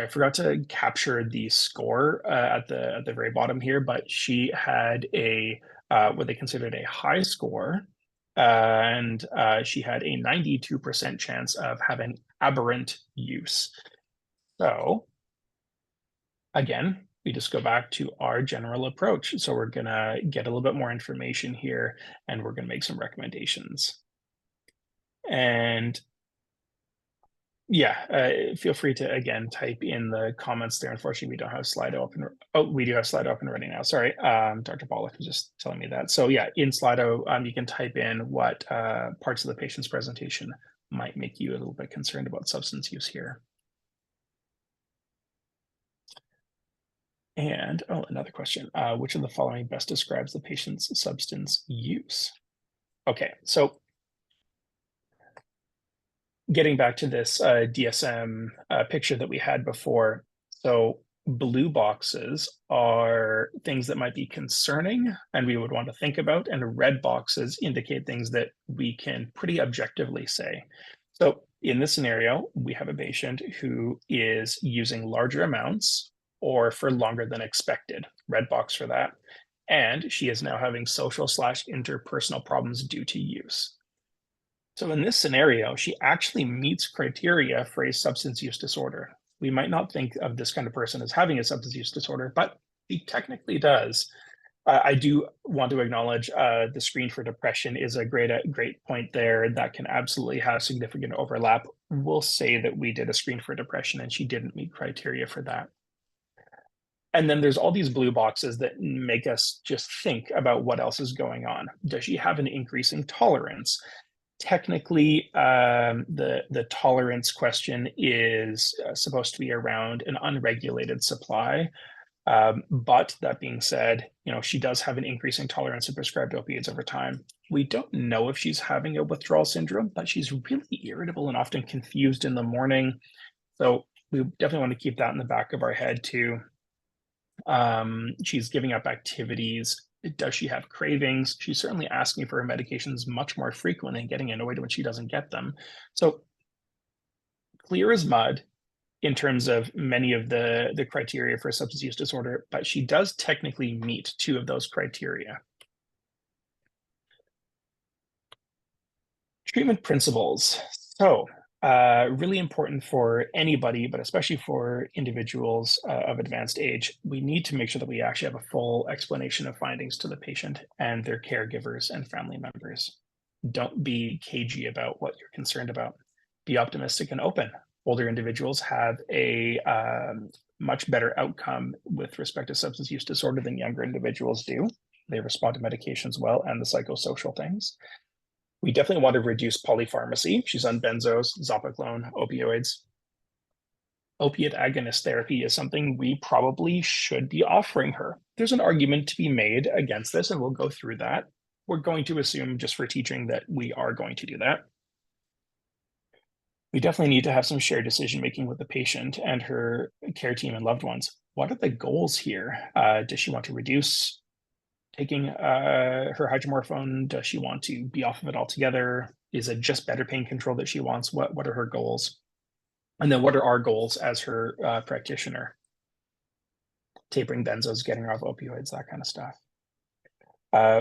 forgot to capture the score at the very bottom here, but she had a what they considered a high score, and she had a 92% chance of having aberrant use. So again, we just go back to our general approach. So we're gonna get a little bit more information here, and we're gonna make some recommendations. And yeah, feel free to, again, type in the comments there. Unfortunately, we don't have Slido open. Oh, we do have Slido open already now. Sorry, Dr. Pawluk was just telling me that. So yeah, in Slido, you can type in what parts of the patient's presentation might make you a little bit concerned about substance use here. And, oh, another question. Which of the following best describes the patient's substance use? Okay, so getting back to this DSM picture that we had before. So blue boxes are things that might be concerning and we would want to think about, and red boxes indicate things that we can pretty objectively say. So in this scenario, we have a patient who is using larger amounts or for longer than expected, red box for that. And she is now having social/interpersonal problems due to use. So in this scenario, she actually meets criteria for a substance use disorder. We might not think of this kind of person as having a substance use disorder, but she technically does. I do want to acknowledge the screen for depression is a great point there. That can absolutely have significant overlap. We'll say that we did a screen for depression and she didn't meet criteria for that. And then there's all these blue boxes that make us just think about what else is going on. Does she have an increasing tolerance? Technically, the tolerance question is supposed to be around an unregulated supply. But that being said, she does have an increasing tolerance to prescribed opiates over time. We don't know if she's having a withdrawal syndrome, but she's really irritable and often confused in the morning. So we definitely want to keep that in the back of our head too. She's giving up activities. Does she have cravings? She's certainly asking for her medications much more frequently and getting annoyed when she doesn't get them. So clear as mud in terms of many of the criteria for substance use disorder, but she does technically meet 2 of those criteria. Treatment principles. So really important for anybody, but especially for individuals of advanced age. We need to make sure that we actually have a full explanation of findings to the patient and their caregivers and family members. Don't be cagey about what you're concerned about. Be optimistic and open. Older individuals have a much better outcome with respect to substance use disorder than younger individuals do. They respond to medications well and the psychosocial things. We definitely want to reduce polypharmacy. She's on benzos, zopiclone, opioids. Opiate agonist therapy is something we probably should be offering her. There's an argument to be made against this, and we'll go through that. We're going to assume, just for teaching, that we are going to do that. We definitely need to have some shared decision-making with the patient and her care team and loved ones. What are the goals here? Does she want to reduce taking her hydromorphone? Does she want to be off of it altogether? Is it just better pain control that she wants? What are her goals? And then what are our goals as her practitioner? Tapering benzos, getting her off opioids, that kind of stuff.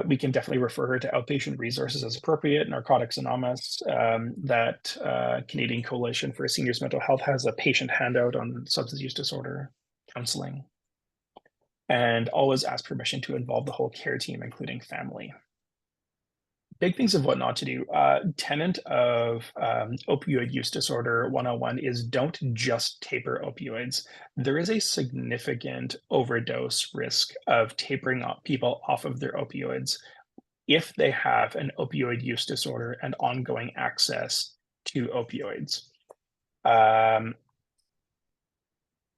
We can definitely refer her to outpatient resources as appropriate. Narcotics Anonymous, that Canadian Coalition for Seniors Mental Health has a patient handout on substance use disorder counseling. And always ask permission to involve the whole care team, including family. Big things of what not to do. Tenet of opioid use disorder 101 is don't just taper opioids. There is a significant overdose risk of tapering people off of their opioids if they have an opioid use disorder and ongoing access to opioids.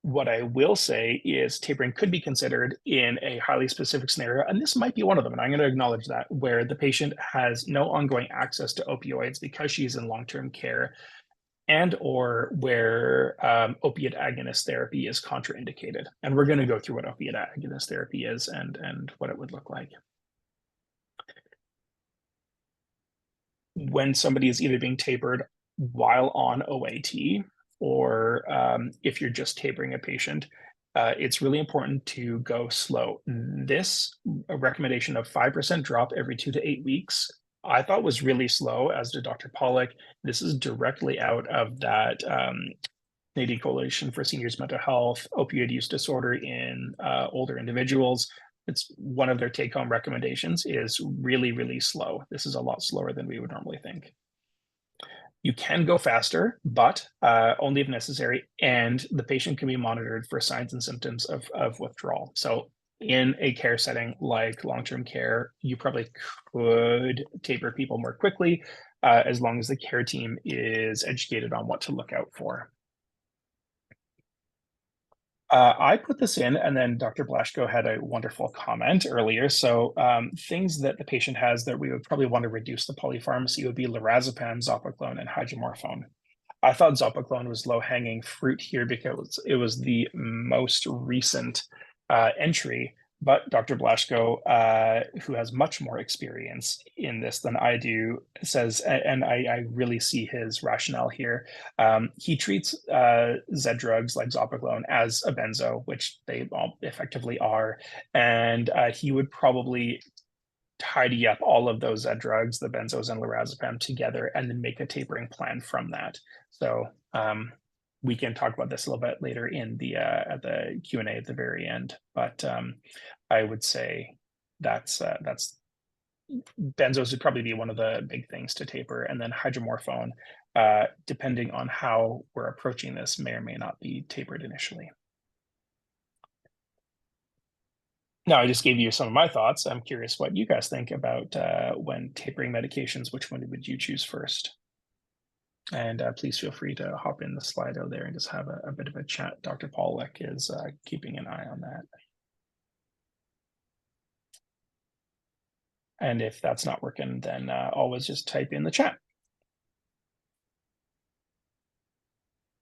What I will say is tapering could be considered in a highly specific scenario, and this might be one of them, and I'm going to acknowledge that, where the patient has no ongoing access to opioids because she's in long-term care, and or where opiate agonist therapy is contraindicated. And we're going to go through what opiate agonist therapy is and what it would look like. When somebody is either being tapered while on OAT, or if you're just tapering a patient, it's really important to go slow. This recommendation of 5% drop every 2 to 8 weeks, I thought was really slow, as did Dr. Pawluk. This is directly out of that Canadian Coalition for Seniors Mental Health, opioid use disorder in older individuals. It's one of their take-home recommendations is really, really slow. This is a lot slower than we would normally think. You can go faster, but only if necessary, and the patient can be monitored for signs and symptoms of withdrawal. So in a care setting like long-term care, you probably could taper people more quickly as long as the care team is educated on what to look out for. I put this in, and then Dr. Blashko had a wonderful comment earlier. So things that the patient has that we would probably want to reduce the polypharmacy would be lorazepam, zopiclone, and hydromorphone. I thought zopiclone was low-hanging fruit here because it was the most recent entry. But Dr. Blashko, who has much more experience in this than I do, says, and I really see his rationale here. He treats Z drugs like zopiclone as a benzo, which they all effectively are. And he would probably tidy up all of those Z drugs, the benzos and lorazepam together, and then make a tapering plan from that. So we can talk about this a little bit later in the at the Q&A at the very end. But I would say that's benzos would probably be one of the big things to taper, and then hydromorphone, depending on how we're approaching this, may or may not be tapered initially. Now, I just gave you some of my thoughts. I'm curious what you guys think about when tapering medications. Which one would you choose first? And please feel free to hop in the Slido there and just have a bit of a chat. Dr. Pawluk is keeping an eye on that. And if that's not working, then always just type in the chat.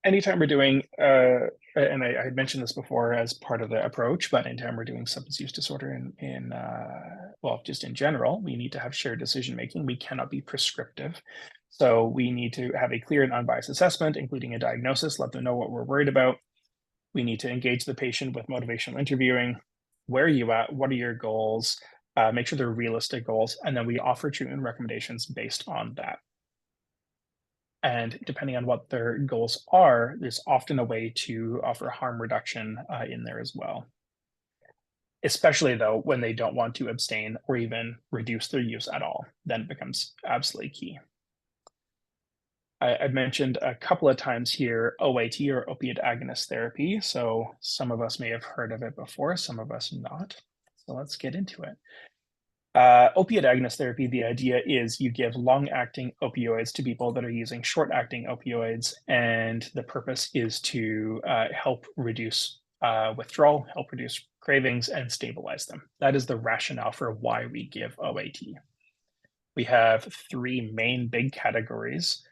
Anytime we're doing, and I had mentioned this before as part of the approach, but anytime we're doing substance use disorder well, just in general, we need to have shared decision making. We cannot be prescriptive. So we need to have a clear and unbiased assessment, including a diagnosis, let them know what we're worried about. We need to engage the patient with motivational interviewing. Where are you at? What are your goals? Make sure they're realistic goals. And then we offer treatment recommendations based on that. And depending on what their goals are, there's often a way to offer harm reduction in there as well. Especially though, when they don't want to abstain or even reduce their use at all, then it becomes absolutely key. I've mentioned a couple of times here OAT, or opiate agonist therapy. So some of us may have heard of it before, some of us not. So let's get into it. Opiate agonist therapy, the idea is you give long-acting opioids to people that are using short-acting opioids, and the purpose is to help reduce withdrawal, help reduce cravings, and stabilize them. That is the rationale for why we give OAT. We have three main big categories.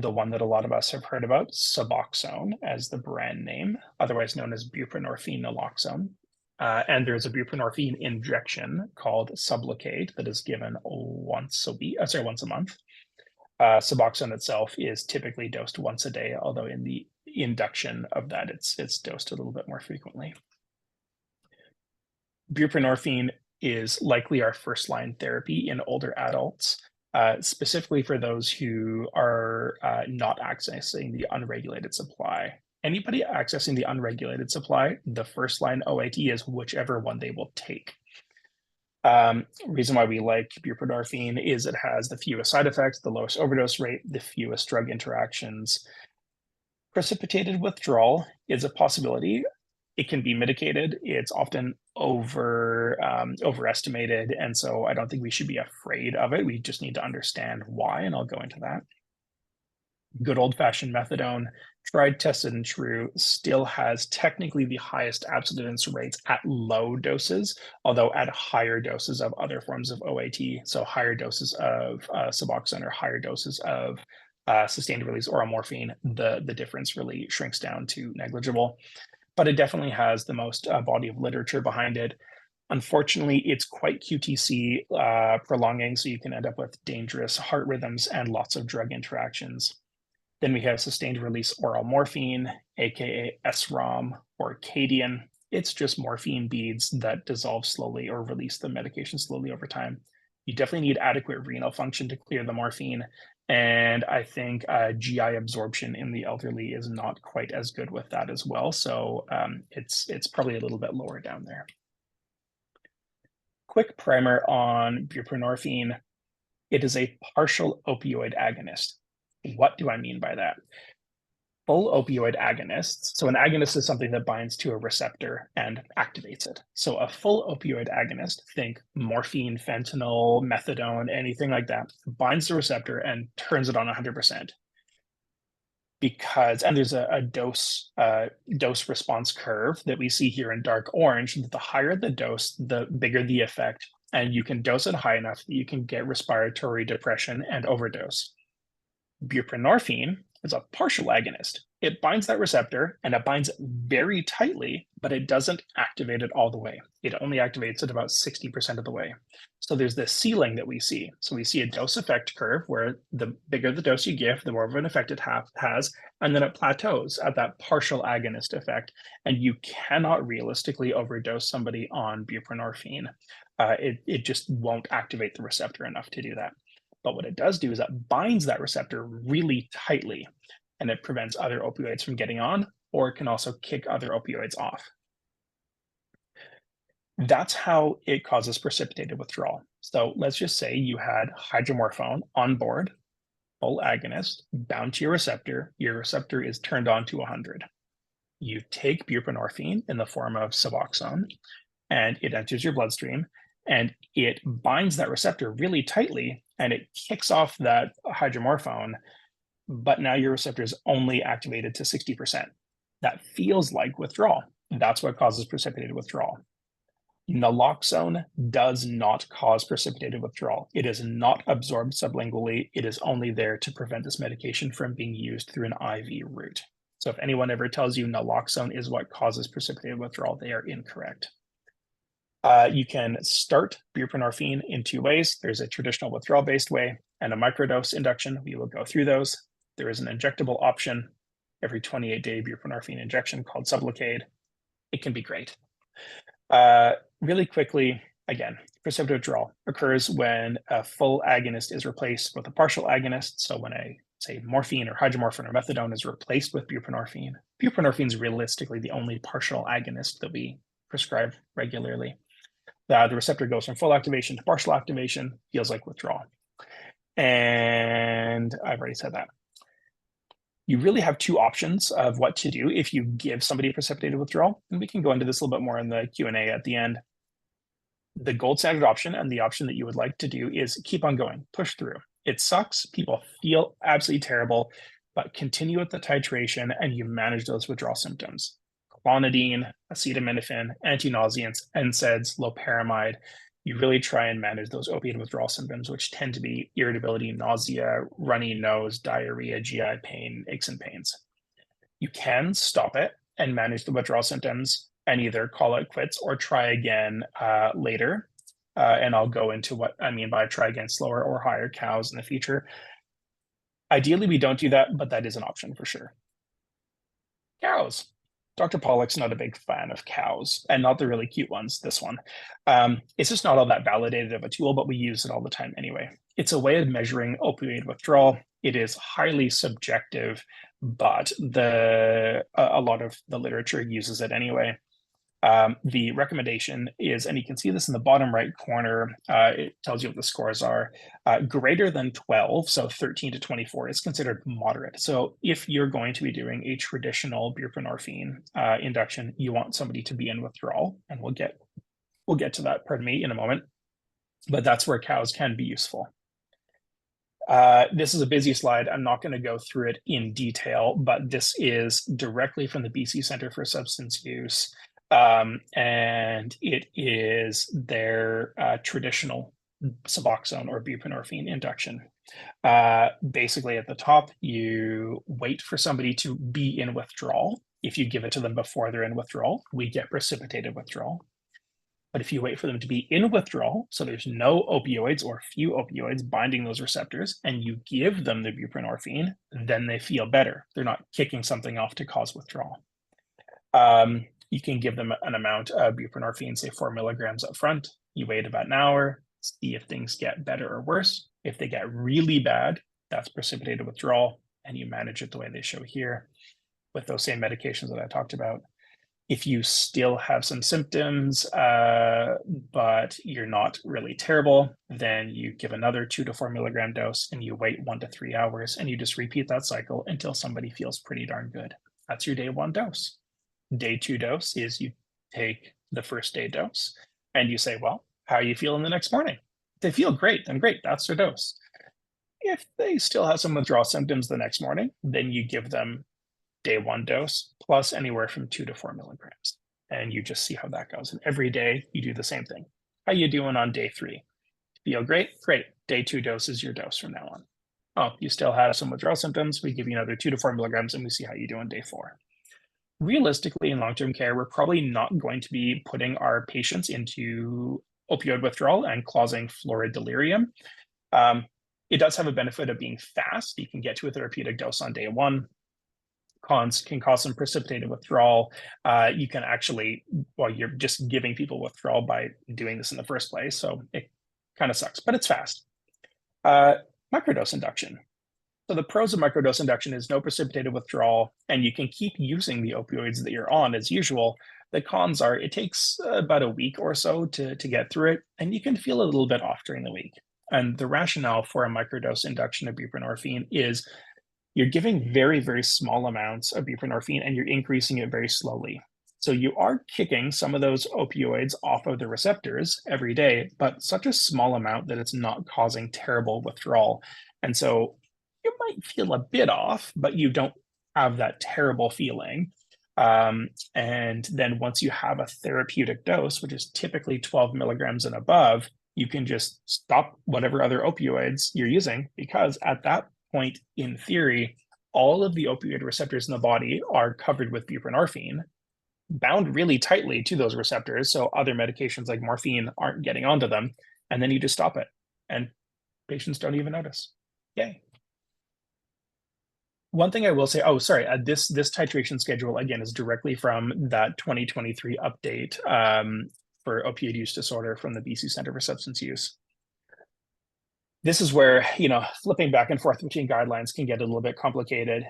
The one that a lot of us have heard about, Suboxone as the brand name, otherwise known as buprenorphine naloxone. And there's a buprenorphine injection called Sublocade that is given once a month. Suboxone itself is typically dosed once a day, although in the induction of that, it's dosed a little bit more frequently. Buprenorphine is likely our first-line therapy in older adults, specifically for those who are not accessing the unregulated supply. Anybody accessing the unregulated supply, the first-line OAT is whichever one they will take. Reason why we like buprenorphine is it has the fewest side effects, the lowest overdose rate, the fewest drug interactions. Precipitated withdrawal is a possibility. It can be mitigated. It's often overestimated, and so I don't think we should be afraid of it. We just need to understand why, and I'll go into that. Good old-fashioned methadone, tried, tested, and true, still has technically the highest abstinence rates at low doses, although at higher doses of other forms of OAT, so higher doses of Suboxone or higher doses of sustained release oral morphine, the difference really shrinks down to negligible. But it definitely has the most body of literature behind it. Unfortunately, it's quite QTC prolonging, so you can end up with dangerous heart rhythms and lots of drug interactions. Then we have sustained release oral morphine, aka SROM or Cadian. It's just morphine beads that dissolve slowly or release the medication slowly over time. You definitely need adequate renal function to clear the morphine. And I think GI absorption in the elderly is not quite as good with that as well. So it's probably a little bit lower down there. Quick primer on buprenorphine. It is a partial opioid agonist. What do I mean by that? Full opioid agonists. So an agonist is something that binds to a receptor and activates it. So a full opioid agonist, think morphine, fentanyl, methadone, anything like that, binds the receptor and turns it on 100%. And there's a dose response curve that we see here in dark orange. The higher the dose, the bigger the effect. And you can dose it high enough that you can get respiratory depression and overdose. Buprenorphine is a partial agonist. It binds that receptor and it binds it very tightly, but it doesn't activate it all the way. It only activates it about 60% of the way. So there's this ceiling that we see. So we see a dose effect curve where the bigger the dose you give, the more of an effect it has, and then it plateaus at that partial agonist effect. And you cannot realistically overdose somebody on buprenorphine. It just won't activate the receptor enough to do that. But what it does do is it binds that receptor really tightly, and it prevents other opioids from getting on, or it can also kick other opioids off. That's how it causes precipitated withdrawal. So let's just say you had hydromorphone on board, full agonist, bound to your receptor is turned on to 100. You take buprenorphine in the form of Suboxone, and it enters your bloodstream, and it binds that receptor really tightly, and it kicks off that hydromorphone, but now your receptor is only activated to 60%. That feels like withdrawal. That's what causes precipitated withdrawal. Naloxone does not cause precipitated withdrawal. It is not absorbed sublingually. It is only there to prevent this medication from being used through an IV route. So if anyone ever tells you naloxone is what causes precipitated withdrawal, they are incorrect. You can start buprenorphine in two ways. There's a traditional withdrawal-based way and a microdose induction. We will go through those. There is an injectable option, every 28-day buprenorphine injection called Sublocade. It can be great. Really quickly, again, precipitated withdrawal occurs when a full agonist is replaced with a partial agonist. So when say morphine or hydromorphine or methadone is replaced with buprenorphine, buprenorphine is realistically the only partial agonist that we prescribe regularly. The receptor goes from full activation to partial activation, feels like withdrawal. And I've already said that. You really have two options of what to do if you give somebody precipitated withdrawal. And we can go into this a little bit more in the Q&A at the end. The gold standard option and the option that you would like to do is keep on going, push through. It sucks, people feel absolutely terrible, but continue with the titration and you manage those withdrawal symptoms. Clonidine, acetaminophen, anti-nauseants, NSAIDs, loperamide. You really try and manage those opiate withdrawal symptoms, which tend to be irritability, nausea, runny nose, diarrhea, GI pain, aches and pains. You can stop it and manage the withdrawal symptoms and either call it quits or try again later. And I'll go into what I mean by try again slower or higher cows in the future. Ideally, we don't do that, but that is an option for sure. Cows. Dr. Pawluk's not a big fan of cows, and not the really cute ones, this one. It's just not all that validated of a tool, but we use it all the time anyway. It's a way of measuring opioid withdrawal. It is highly subjective, but a lot of the literature uses it anyway. The recommendation is, and you can see this in the bottom right corner, it tells you what the scores are. Greater than 12, so 13 to 24 is considered moderate. So if you're going to be doing a traditional buprenorphine induction, you want somebody to be in withdrawal, and we'll get to that, pardon me, in a moment. But that's where cows can be useful. This is a busy slide. I'm not going to go through it in detail, but this is directly from the BC Centre for Substance Use. And it is their traditional Suboxone or buprenorphine induction. Basically, at the top, you wait for somebody to be in withdrawal. If you give it to them before they're in withdrawal, we get precipitated withdrawal. But if you wait for them to be in withdrawal, so there's no opioids or few opioids binding those receptors, and you give them the buprenorphine, then they feel better. They're not kicking something off to cause withdrawal. You can give them an amount of buprenorphine, say 4 milligrams up front. You wait about an hour, see if things get better or worse. If they get really bad, that's precipitated withdrawal, and you manage it the way they show here with those same medications that I talked about. If you still have some symptoms, but you're not really terrible, then you give another 2 to 4 milligram dose, and you wait 1 to 3 hours, and you just repeat that cycle until somebody feels pretty darn good. That's your day 1 dose. Day 2 dose is you take the first day dose and you say, well, how are you feeling the next morning? If they feel great, then great, that's their dose. If they still have some withdrawal symptoms the next morning, then you give them day 1 dose plus anywhere from 2 to 4 milligrams. And you just see how that goes. And every day you do the same thing. How you doing on day 3? Feel great? Great. Day 2 dose is your dose from now on. Oh, you still have some withdrawal symptoms? We give you another 2 to 4 milligrams and we see how you do on day 4. Realistically, in long-term care, we're probably not going to be putting our patients into opioid withdrawal and causing florid delirium. It does have a benefit of being fast. You can get to a therapeutic dose on day 1. Cons can cause some precipitated withdrawal. You can actually, well, you're just giving people withdrawal by doing this in the first place. So it kind of sucks, but it's fast. Microdose induction. So the pros of microdose induction is no precipitated withdrawal, and you can keep using the opioids that you're on as usual. The cons are it takes about a week or so to get through it, and you can feel a little bit off during the week. And the rationale for a microdose induction of buprenorphine is you're giving very, very small amounts of buprenorphine and you're increasing it very slowly. So you are kicking some of those opioids off of the receptors every day, but such a small amount that it's not causing terrible withdrawal. And so you might feel a bit off, but you don't have that terrible feeling. And then once you have a therapeutic dose, which is typically 12 milligrams and above, you can just stop whatever other opioids you're using, because at that point, in theory, all of the opioid receptors in the body are covered with buprenorphine, bound really tightly to those receptors, so other medications like morphine aren't getting onto them, and then you just stop it, and patients don't even notice. Yay. One thing I will say, this titration schedule, again, is directly from that 2023 update for opioid use disorder from the BC Centre for Substance Use. This is where, flipping back and forth between guidelines can get a little bit complicated.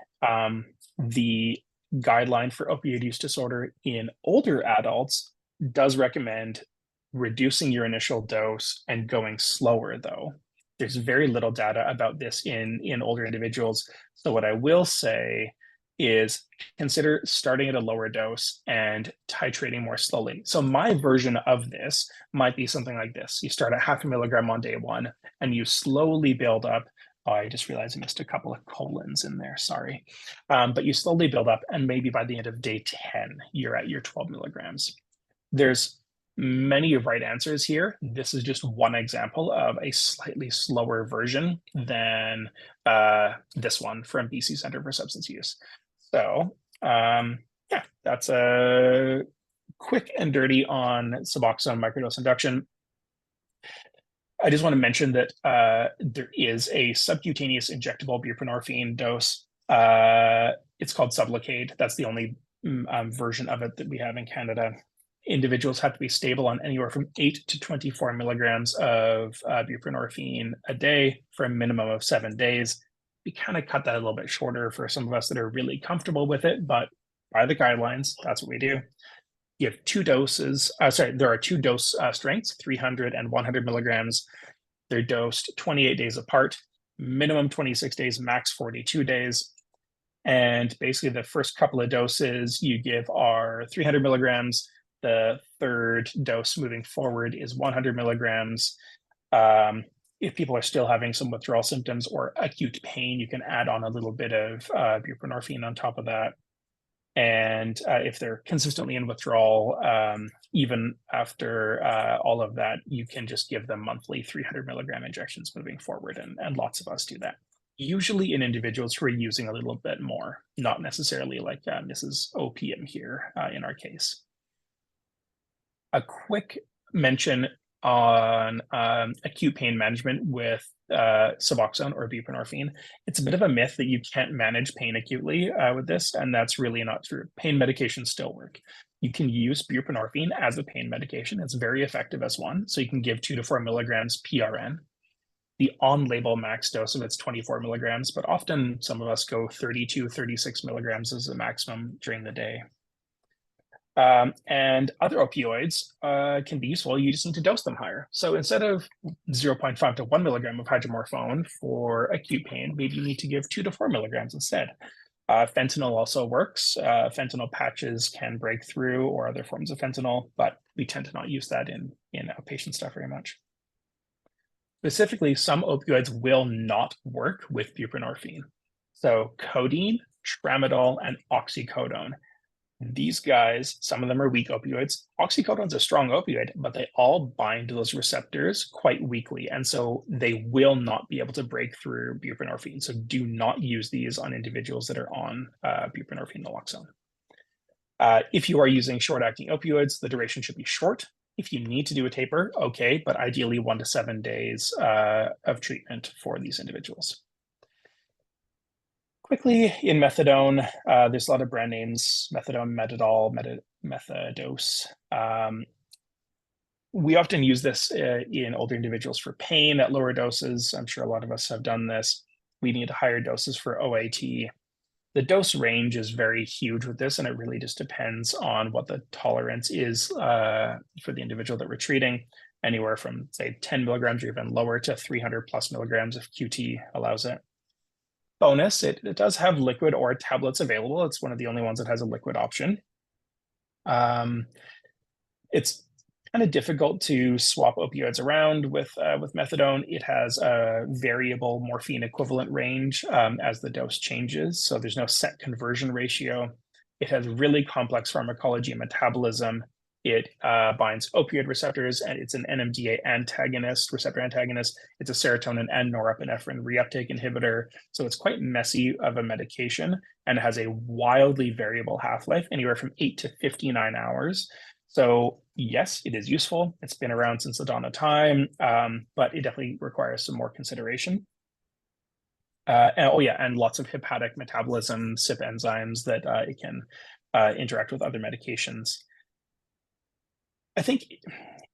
The guideline for opioid use disorder in older adults does recommend reducing your initial dose and going slower, though. There's very little data about this in older individuals. So what I will say is consider starting at a lower dose and titrating more slowly. So my version of this might be something like this. You start at 0.5 milligram on day 1 and you slowly build up. Oh, I just realized I missed a couple of colons in there, sorry. But you slowly build up, and maybe by the end of day 10, you're at your 12 milligrams. There's many right answers here. This is just one example of a slightly slower version than this one from BC Centre for Substance Use. So yeah, that's a quick and dirty on Suboxone microdose induction. I just want to mention that there is a subcutaneous injectable buprenorphine dose. It's called Sublocade. That's the only version of it that we have in Canada. Individuals have to be stable on anywhere from 8 to 24 milligrams of buprenorphine a day for a minimum of 7 days. We kind of cut that a little bit shorter for some of us that are really comfortable with it, but by the guidelines, that's what we do. You have 2 doses. There are 2 dose strengths, 300 and 100 milligrams. They're dosed 28 days apart, minimum 26 days, max 42 days. And basically the first couple of doses you give are 300 milligrams. The third dose moving forward is 100 milligrams. If people are still having some withdrawal symptoms or acute pain, you can add on a little bit of buprenorphine on top of that. And if they're consistently in withdrawal, even after all of that, you can just give them monthly 300 milligram injections moving forward. And lots of us do that. Usually in individuals who are using a little bit more, not necessarily like Mrs. Opium here in our case. A quick mention on acute pain management with Suboxone or buprenorphine. It's a bit of a myth that you can't manage pain acutely with this, and that's really not true. Pain medications still work. You can use buprenorphine as a pain medication. It's very effective as one, so you can give 2 to 4 milligrams PRN. The on-label max dose of it's 24 milligrams, but often some of us go 32, 36 milligrams as the maximum during the day. And other opioids can be useful. You just need to dose them higher. So instead of 0.5 to 1 milligram of hydromorphone for acute pain, maybe you need to give 2 to 4 milligrams instead. Fentanyl also works. Fentanyl patches can break through, or other forms of fentanyl, but we tend to not use that in outpatient stuff very much. Specifically, some opioids will not work with buprenorphine. So codeine, tramadol, and oxycodone. These guys, some of them are weak opioids. Oxycodone's a strong opioid, but they all bind to those receptors quite weakly. And so they will not be able to break through buprenorphine. So do not use these on individuals that are on buprenorphine naloxone. If you are using short-acting opioids, the duration should be short. If you need to do a taper, okay, but ideally 1 to 7 days of treatment for these individuals. Quickly, in methadone, there's a lot of brand names: methadone, Metadol, Methadose. We often use this in older individuals for pain at lower doses. I'm sure a lot of us have done this. We need higher doses for OAT. The dose range is very huge with this, and it really just depends on what the tolerance is for the individual that we're treating. Anywhere from, say, 10 milligrams or even lower to 300 plus milligrams if QT allows it. Bonus, it does have liquid or tablets available. It's one of the only ones that has a liquid option. It's kind of difficult to swap opioids around with methadone. It has a variable morphine equivalent range as the dose changes, so there's no set conversion ratio. It has really complex pharmacology and metabolism. It binds opioid receptors, and it's an NMDA receptor antagonist. It's a serotonin and norepinephrine reuptake inhibitor. So it's quite messy of a medication, and it has a wildly variable half-life, anywhere from 8 to 59 hours. So yes, it is useful. It's been around since the dawn of time, but it definitely requires some more consideration. And lots of hepatic metabolism, CYP enzymes that it can interact with other medications. I think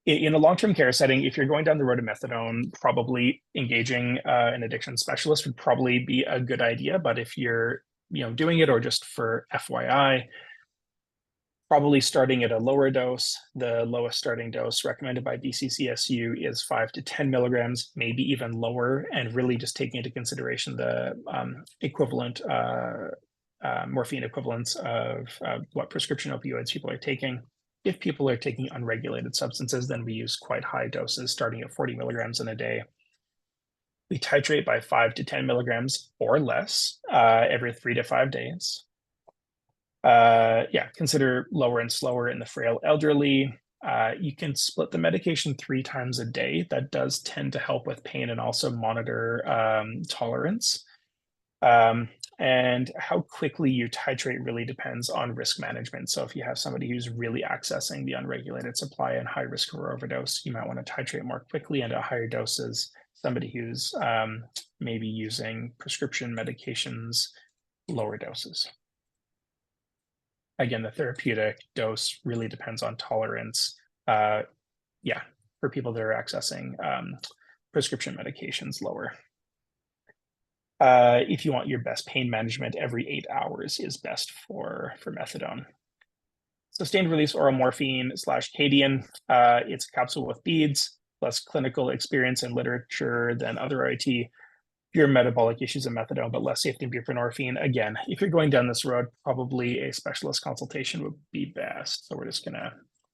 in a long-term care setting, if you're going down the road of methadone, probably engaging an addiction specialist would probably be a good idea. But if you're doing it, or just for FYI, probably starting at a lower dose. The lowest starting dose recommended by BCCSU is 5 to 10 milligrams, maybe even lower, and really just taking into consideration the equivalent morphine equivalents of what prescription opioids people are taking. If people are taking unregulated substances, then we use quite high doses, starting at 40 milligrams in a day. We titrate by 5 to 10 milligrams or less every 3 to 5 days. Consider lower and slower in the frail elderly. You can split the medication 3 times a day. That does tend to help with pain and also monitor tolerance. And how quickly you titrate really depends on risk management. So if you have somebody who's really accessing the unregulated supply and high risk for overdose, you might want to titrate more quickly and at higher doses. Somebody who's maybe using prescription medications, lower doses. Again, the therapeutic dose really depends on tolerance. Yeah, for people that are accessing prescription medications, lower. If you want your best pain management, every 8 hours is best for methadone. Sustained release oral morphine / Cadian. It's a capsule with beads, less clinical experience and literature than other OAT. Fewer metabolic issues of methadone, but less safe than buprenorphine. Again, if you're going down this road, probably a specialist consultation would be best. So we're just gonna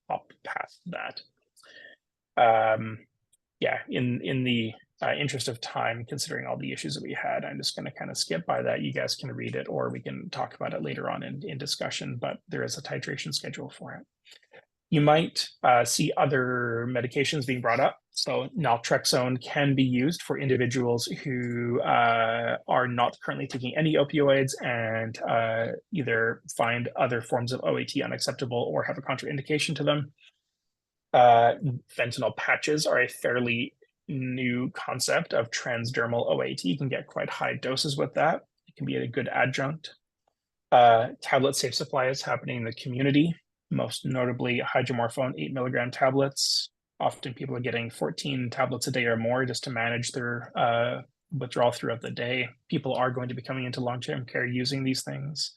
hop past that. Yeah, in the interest of time, considering all the issues that we had, I'm just going to kind of skip by that. You guys can read it, or we can talk about it later on in discussion, but there is a titration schedule for it. You might see other medications being brought up. So naltrexone can be used for individuals who are not currently taking any opioids and either find other forms of OAT unacceptable or have a contraindication to them. Fentanyl patches are a fairly new concept of transdermal OAT. You can get quite high doses with that. It can be a good adjunct. Tablet safe supply is happening in the community, most notably hydromorphone 8 milligram tablets. Often people are getting 14 tablets a day or more just to manage their withdrawal throughout the day. People are going to be coming into long-term care using these things.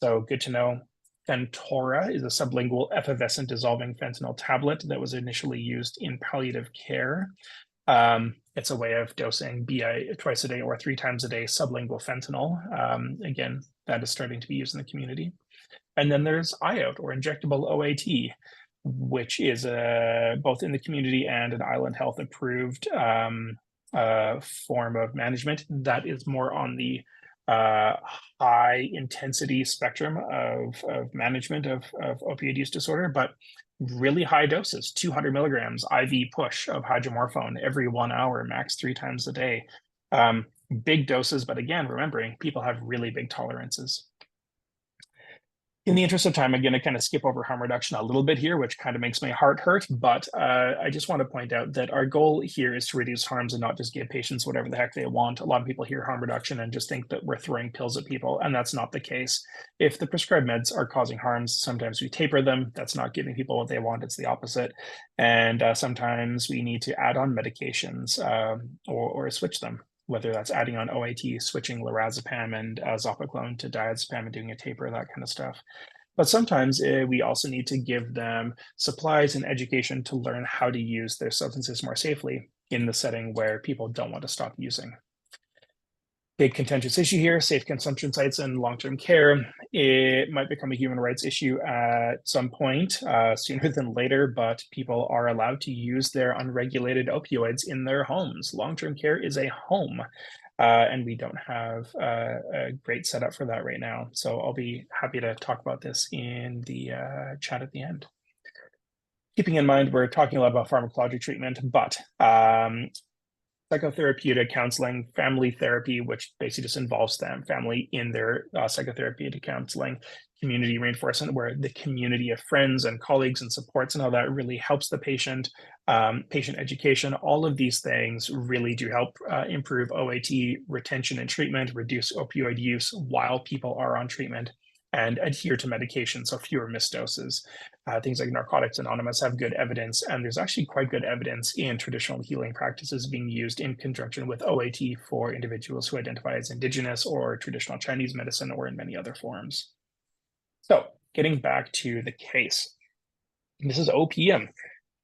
So good to know. Fentora is a sublingual effervescent dissolving fentanyl tablet that was initially used in palliative care. It's a way of dosing BI twice a day or 3 times a day sublingual fentanyl. Again, that is starting to be used in the community. And then there's IOT, or injectable OAT, which is both in the community and an Island Health approved form of management that is more on the high intensity spectrum of management of opioid use disorder, but really high doses, 200 milligrams IV push of hydromorphone every 1 hour, max 3 times a day. Big doses, but again, remembering people have really big tolerances. In the interest of time, I'm going to kind of skip over harm reduction a little bit here, which kind of makes my heart hurt. But I just want to point out that our goal here is to reduce harms and not just give patients whatever the heck they want. A lot of people hear harm reduction and just think that we're throwing pills at people, and that's not the case. If the prescribed meds are causing harms, sometimes we taper them. That's not giving people what they want. It's the opposite. And sometimes we need to add on medications or switch them, whether that's adding on OAT, switching lorazepam and zopiclone to diazepam and doing a taper, that kind of stuff. But sometimes we also need to give them supplies and education to learn how to use their substances more safely in the setting where people don't want to stop using. Big contentious issue here, safe consumption sites and long-term care. It might become a human rights issue at some point, sooner than later, but people are allowed to use their unregulated opioids in their homes. Long-term care is a home, and we don't have a great setup for that right now. So I'll be happy to talk about this in the chat at the end. Keeping in mind, we're talking a lot about pharmacologic treatment, but psychotherapeutic counseling, family therapy, which basically just involves them, family in their psychotherapeutic counseling, community reinforcement, where the community of friends and colleagues and supports and all that really helps the patient, patient education, all of these things really do help improve OAT retention and treatment, reduce opioid use while people are on treatment, and adhere to medication, so fewer missed doses. Things like Narcotics Anonymous have good evidence, and there's actually quite good evidence in traditional healing practices being used in conjunction with OAT for individuals who identify as Indigenous or traditional Chinese medicine or in many other forms. So getting back to the case, this is OPM.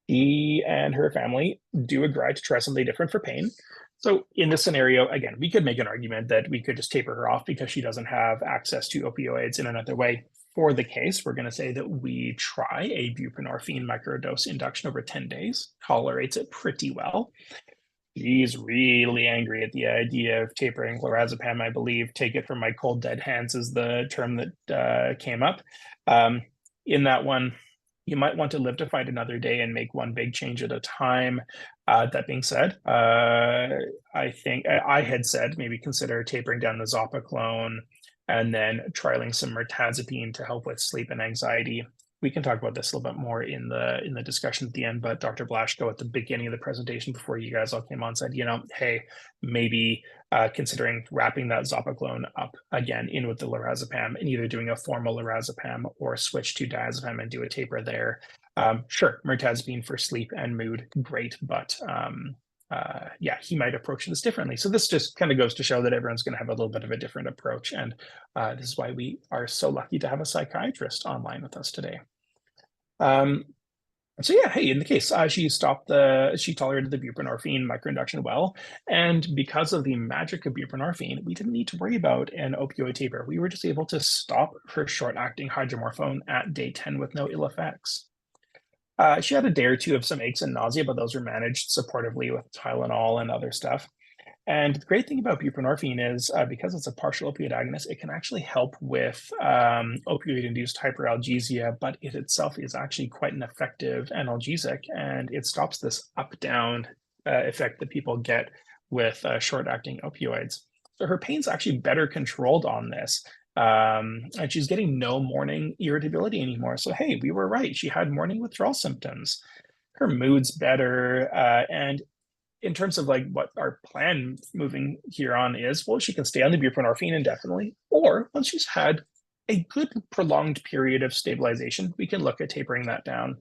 She and her family do agree to try something different for pain. So in this scenario, again, we could make an argument that we could just taper her off because she doesn't have access to opioids in another way. For the case, we're going to say that we try a buprenorphine microdose induction over 10 days, tolerates it pretty well. She's really angry at the idea of tapering lorazepam, I believe. Take it from my cold dead hands is the term that came up. In that one, you might want to live to fight another day and make one big change at a time. That being said, I think I had said maybe consider tapering down the Zopiclone and then trialing some mirtazapine to help with sleep and anxiety. We can talk about this a little bit more in the discussion at the end, but Dr. Blashko at the beginning of the presentation before you guys all came on said, hey, maybe considering wrapping that Zopiclone up again in with the lorazepam and either doing a formal lorazepam or switch to diazepam and do a taper there. Sure, mirtazapine for sleep and mood, great, but yeah, he might approach this differently. So this just kind of goes to show that everyone's going to have a little bit of a different approach, and this is why we are so lucky to have a psychiatrist online with us today. So yeah, hey, in the case, she tolerated the buprenorphine microinduction well, and because of the magic of buprenorphine, we didn't need to worry about an opioid taper. We were just able to stop her short-acting hydromorphone at day 10 with no ill effects. She had a day or two of some aches and nausea, but those were managed supportively with Tylenol and other stuff. And the great thing about buprenorphine is because it's a partial opioid agonist, it can actually help with opioid-induced hyperalgesia, but it itself is actually quite an effective analgesic, and it stops this up-down effect that people get with short-acting opioids. So her pain's actually better controlled on this. And she's getting no morning irritability anymore. So, hey, we were right. She had morning withdrawal symptoms. Her mood's better. And in terms of like what our plan moving here on is, well, she can stay on the buprenorphine indefinitely, or once she's had a good prolonged period of stabilization, we can look at tapering that down.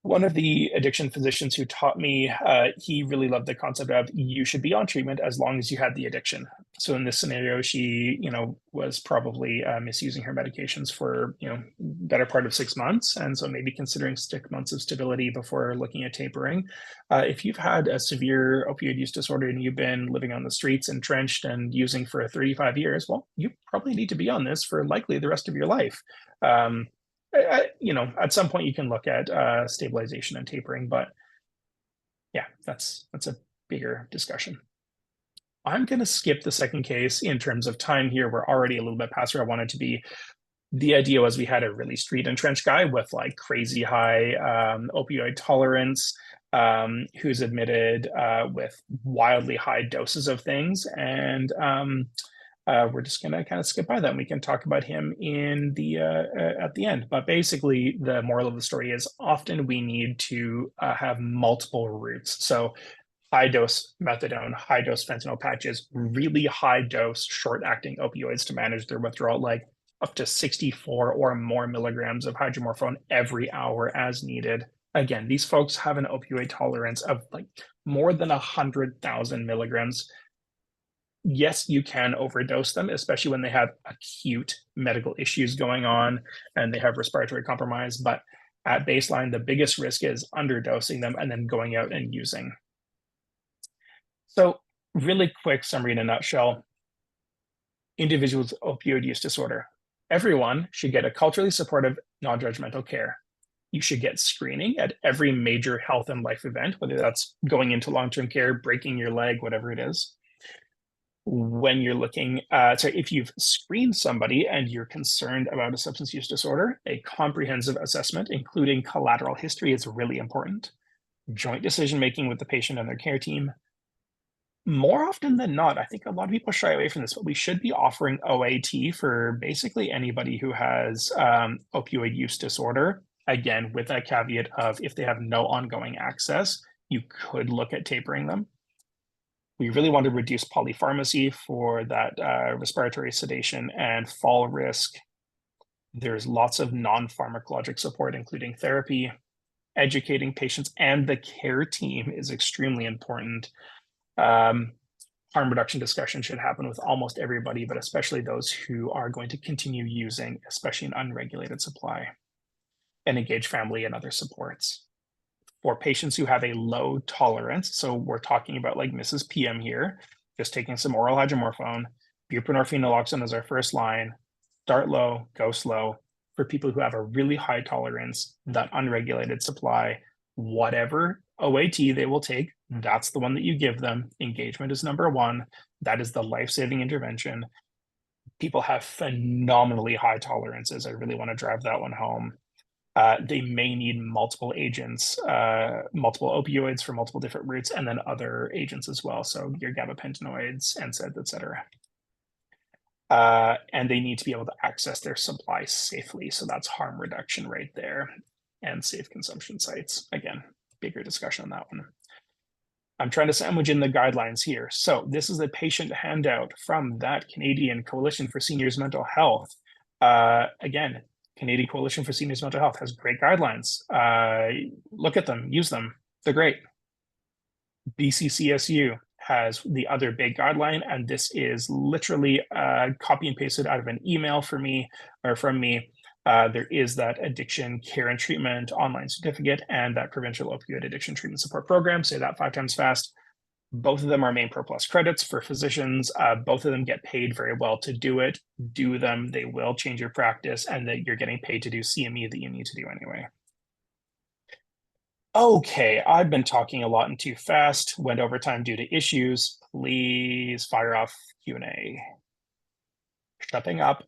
One of the addiction physicians who taught me, he really loved the concept of you should be on treatment as long as you had the addiction. So in this scenario, she, was probably misusing her medications for, better part of 6 months. And so maybe considering 6 months of stability before looking at tapering. If you've had a severe opioid use disorder and you've been living on the streets, entrenched and using for 35 years, well, you probably need to be on this for likely the rest of your life. At some point you can look at stabilization and tapering, but yeah, that's a bigger discussion. I'm going to skip the second case in terms of time here. We're already a little bit past where I wanted to be. The idea was we had a really street entrenched guy with like crazy high opioid tolerance, who's admitted with wildly high doses of things, and we're just going to kind of skip by that, and we can talk about him in the at the end. But basically, the moral of the story is often we need to have multiple routes. So high dose methadone, high dose fentanyl patches, really high dose short acting opioids to manage their withdrawal, like up to 64 or more milligrams of hydromorphone every hour as needed. Again, these folks have an opioid tolerance of like more than 100,000 milligrams. Yes, you can overdose them, especially when they have acute medical issues going on and they have respiratory compromise. But at baseline, the biggest risk is underdosing them and then going out and using. So really quick summary in a nutshell, individuals with opioid use disorder. Everyone should get a culturally supportive, non-judgmental care. You should get screening at every major health and life event, whether that's going into long-term care, breaking your leg, whatever it is. When you're looking, if you've screened somebody and you're concerned about a substance use disorder, a comprehensive assessment, including collateral history, is really important. Joint decision-making with the patient and their care team. More often than not, I think a lot of people shy away from this, but we should be offering OAT for basically anybody who has opioid use disorder. Again, with that caveat of if they have no ongoing access, you could look at tapering them. We really want to reduce polypharmacy for that respiratory sedation and fall risk. There's lots of non-pharmacologic support, including therapy. Educating patients and the care team is extremely important. Harm reduction discussion should happen with almost everybody, but especially those who are going to continue using, especially an unregulated supply, and engage family and other supports. For patients who have a low tolerance, so we're talking about like Mrs. PM here, just taking some oral hydromorphone, buprenorphine naloxone is our first line, start low, go slow. For people who have a really high tolerance, that unregulated supply, whatever OAT they will take, that's the one that you give them. Engagement is number one. That is the life-saving intervention. People have phenomenally high tolerances. I really want to drive that one home. They may need multiple agents, multiple opioids for multiple different routes, and then other agents as well. So your gabapentinoids, NSAIDs, et cetera. And they need to be able to access their supply safely. So that's harm reduction right there, and safe consumption sites. Again, bigger discussion on that one. I'm trying to sandwich in the guidelines here. So this is a patient handout from that Canadian Coalition for Seniors Mental Health. Again, Canadian Coalition for Seniors Mental Health has great guidelines. Look at them, use them. They're great. BCCSU has the other big guideline, and this is literally copy and pasted out of an email from me. There is that addiction care and treatment online certificate and that provincial opioid addiction treatment support program. Say that 5 times fast. Both of them are main pro plus credits for physicians. Both of them get paid very well to do it. Do them, they will change your practice, and that you're getting paid to do CME that you need to do anyway. Okay, I've been talking a lot and too fast, went over time due to issues. Please fire off Q&A. Shutting up.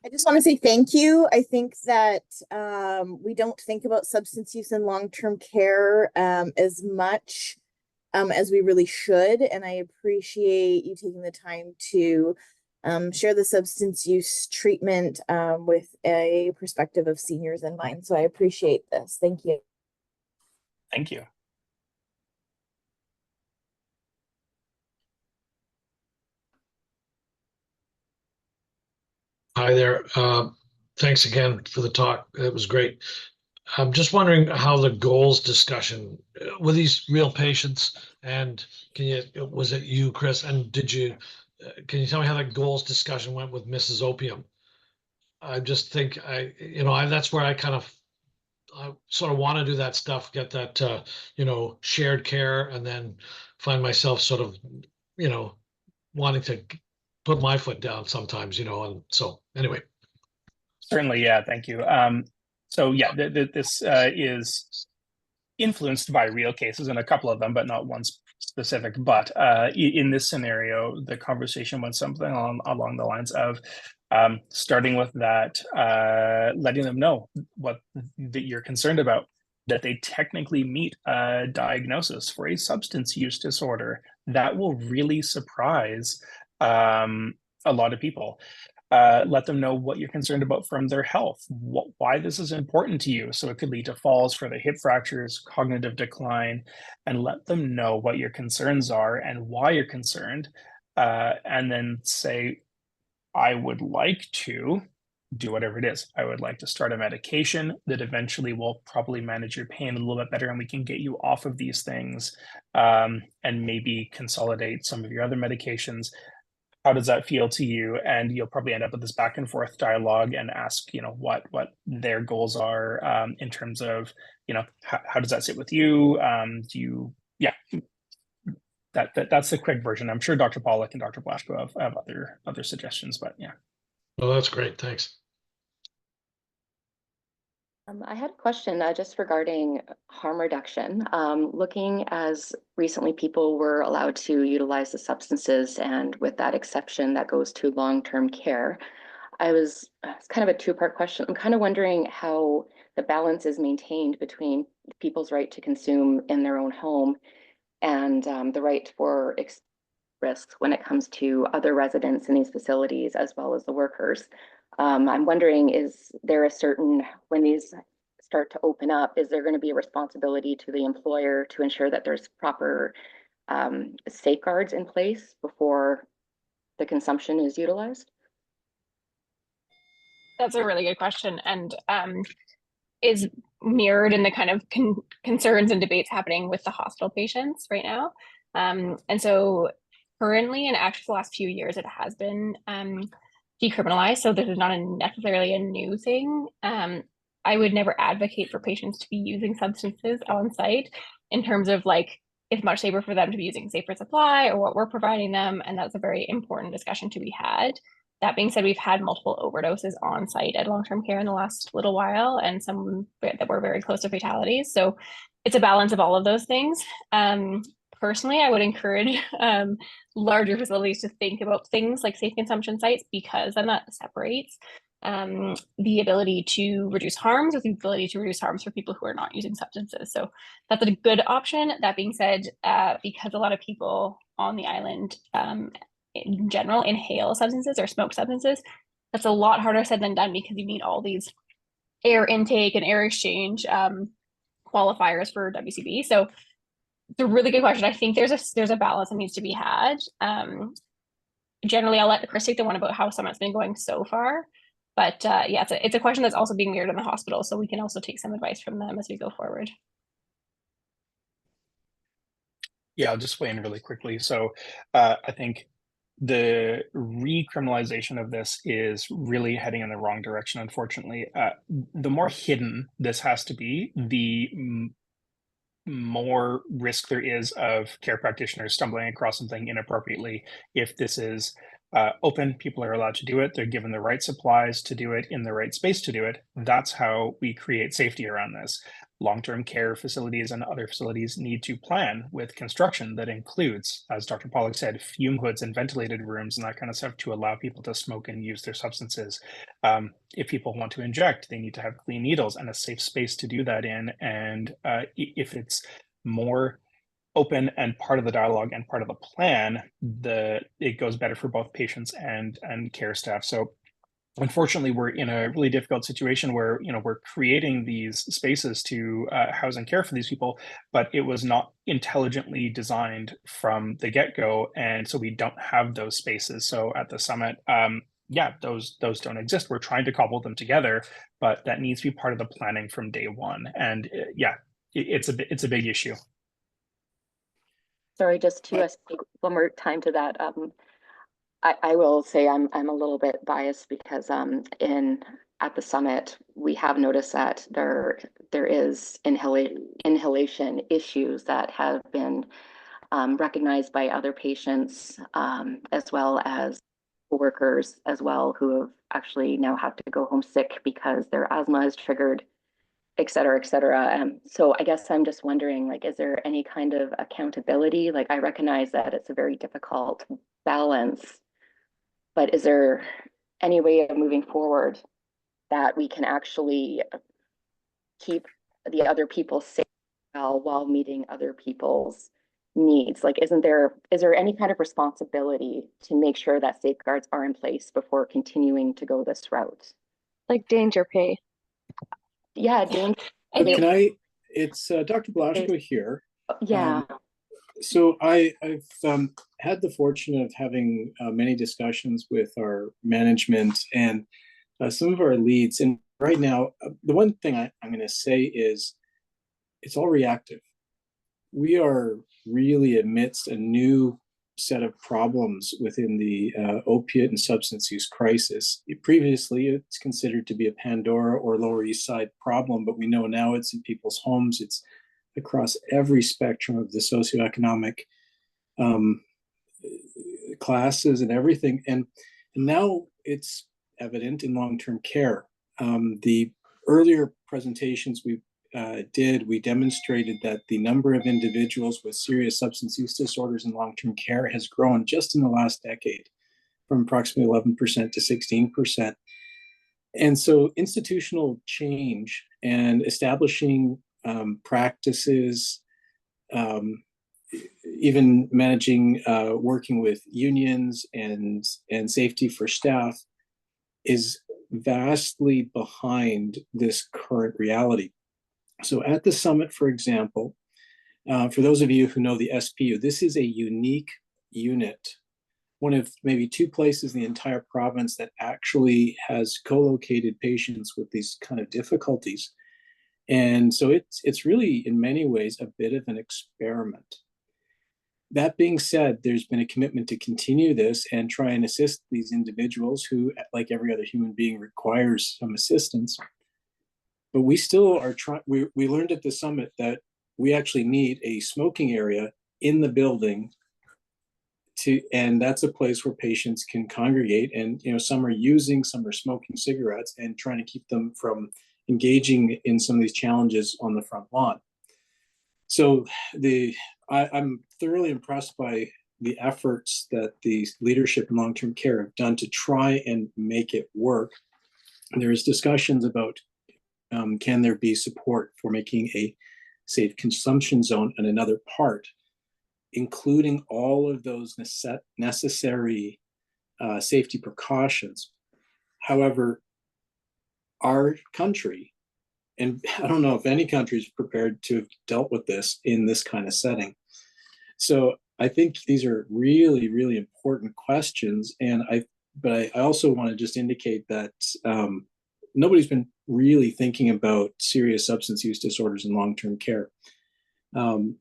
I just want to say thank you. I think that we don't think about substance use in long-term care as much as we really should. And I appreciate you taking the time to share the substance use treatment with a perspective of seniors in mind. So I appreciate this. Thank you. Thank you. Hi there. Thanks again for the talk. It was great. I'm just wondering how the goals discussion were these real patients, and was it you, Chris? And can you tell me how that goals discussion went with Mrs. Opium? I just think that's where I sort of want to do that stuff, get that shared care, and then find myself sort of wanting to put my foot down sometimes, and so anyway. Certainly, yeah, thank you. So yeah, this is influenced by real cases, and a couple of them, but not one specific. But in this scenario, the conversation went something along the lines of starting with that, letting them know that you're concerned about, that they technically meet a diagnosis for a substance use disorder. That will really surprise a lot of people. Let them know what you're concerned about from their health, why this is important to you. So it could lead to falls, for the hip fractures, cognitive decline, and let them know what your concerns are and why you're concerned. And then say, I would like to do whatever it is. I would like to start a medication that eventually will probably manage your pain a little bit better, and we can get you off of these things, and maybe consolidate some of your other medications. How does that feel to you? And you'll probably end up with this back and forth dialogue and ask, what their goals are in terms of, how does that sit with you? That's the quick version. I'm sure Dr. Pawluk and Dr. Blashko have other suggestions, but yeah. Well, that's great. Thanks. I had a question just regarding harm reduction. Looking as recently people were allowed to utilize the substances, and with that exception that goes to long-term care, it's kind of a two-part question. I'm kind of wondering how the balance is maintained between people's right to consume in their own home and the right for risks when it comes to other residents in these facilities as well as the workers. I'm wondering, is there when these start to open up, is there going to be a responsibility to the employer to ensure that there's proper safeguards in place before the consumption is utilized? That's a really good question, and is mirrored in the kind of concerns and debates happening with the hospital patients right now. And so currently, and actually the last few years, it has been decriminalized. So this is not necessarily a new thing. I would never advocate for patients to be using substances on site, in terms of it's much safer for them to be using safer supply or what we're providing them. And that's a very important discussion to be had. That being said, we've had multiple overdoses on site at long-term care in the last little while, and some that were very close to fatalities. So it's a balance of all of those things. Personally, I would encourage larger facilities to think about things like safe consumption sites, because then that separates the ability to reduce harms with the ability to reduce harms for people who are not using substances. So that's a good option. That being said, because a lot of people on the island in general inhale substances or smoke substances, that's a lot harder said than done, because you need all these air intake and air exchange qualifiers for WCB. So it's a really good question. I think there's a balance that needs to be had. Generally, I'll let Chris take the one about how Summit's been going so far. But yeah, it's a question that's also being mirrored in the hospital, so we can also take some advice from them as we go forward. Yeah, I'll just weigh in really quickly. So I think the recriminalization of this is really heading in the wrong direction, unfortunately. The more hidden this has to be, the more risk there is of care practitioners stumbling across something inappropriately. If this is open, people are allowed to do it, they're given the right supplies to do it in the right space to do it. That's how we create safety around this. Long-term care facilities and other facilities need to plan with construction that includes, as Dr. Pawluk said, fume hoods and ventilated rooms and that kind of stuff to allow people to smoke and use their substances. If people want to inject, they need to have clean needles and a safe space to do that in. And if it's more open and part of the dialogue and part of the plan, it goes better for both patients and care staff. So unfortunately, we're in a really difficult situation where, we're creating these spaces to house and care for these people, but it was not intelligently designed from the get-go, and so we don't have those spaces. So at the summit, yeah, those don't exist. We're trying to cobble them together, but that needs to be part of the planning from day one. And yeah, it's a big issue. Sorry, just to speak one more time to that. I will say I'm a little bit biased because at the summit we have noticed that there is inhalation issues that have been recognized by other patients, as well as workers as well, who have actually now have to go home sick because their asthma is triggered, et cetera, et cetera. So I guess I'm just wondering, like, is there any kind of accountability? Like, I recognize that it's a very difficult balance, but is there any way of moving forward that we can actually keep the other people safe while meeting other people's needs? Like, is there any kind of responsibility to make sure that safeguards are in place before continuing to go this route? Like danger pay. Yeah, it's Dr. Blashko here. Yeah. So I've had the fortune of having many discussions with our management and some of our leads. And right now, the one thing I'm going to say is it's all reactive. We are really amidst a new set of problems within the opiate and substance use crisis. Previously, it's considered to be a Pandora or Lower East Side problem, but we know now it's in people's homes. It's across every spectrum of the socioeconomic classes and everything. And now it's evident in long-term care. The earlier presentations we demonstrated that the number of individuals with serious substance use disorders in long-term care has grown just in the last decade from approximately 11% to 16%. And so institutional change and establishing practices, even managing, working with unions and safety for staff is vastly behind this current reality. So at the summit, for example, for those of you who know the SPU, this is a unique unit, one of maybe two places in the entire province that actually has co-located patients with these kind of difficulties. And so it's really, in many ways, a bit of an experiment. That being said, there's been a commitment to continue this and try and assist these individuals who, like every other human being, requires some assistance. But we still are trying. We learned at the summit that we actually need a smoking area in the building and that's a place where patients can congregate, and some are using, some are smoking cigarettes, and trying to keep them from engaging in some of these challenges on the front lawn. So I'm thoroughly impressed by the efforts that the leadership in long-term care have done to try and make it work. There's discussions about can there be support for making a safe consumption zone in another part, including all of those necessary safety precautions. However, our country, and I don't know if any country is prepared to have dealt with this in this kind of setting. So I think these are really, really important questions. But I also want to just indicate that nobody's been really thinking about serious substance use disorders in long-term care. And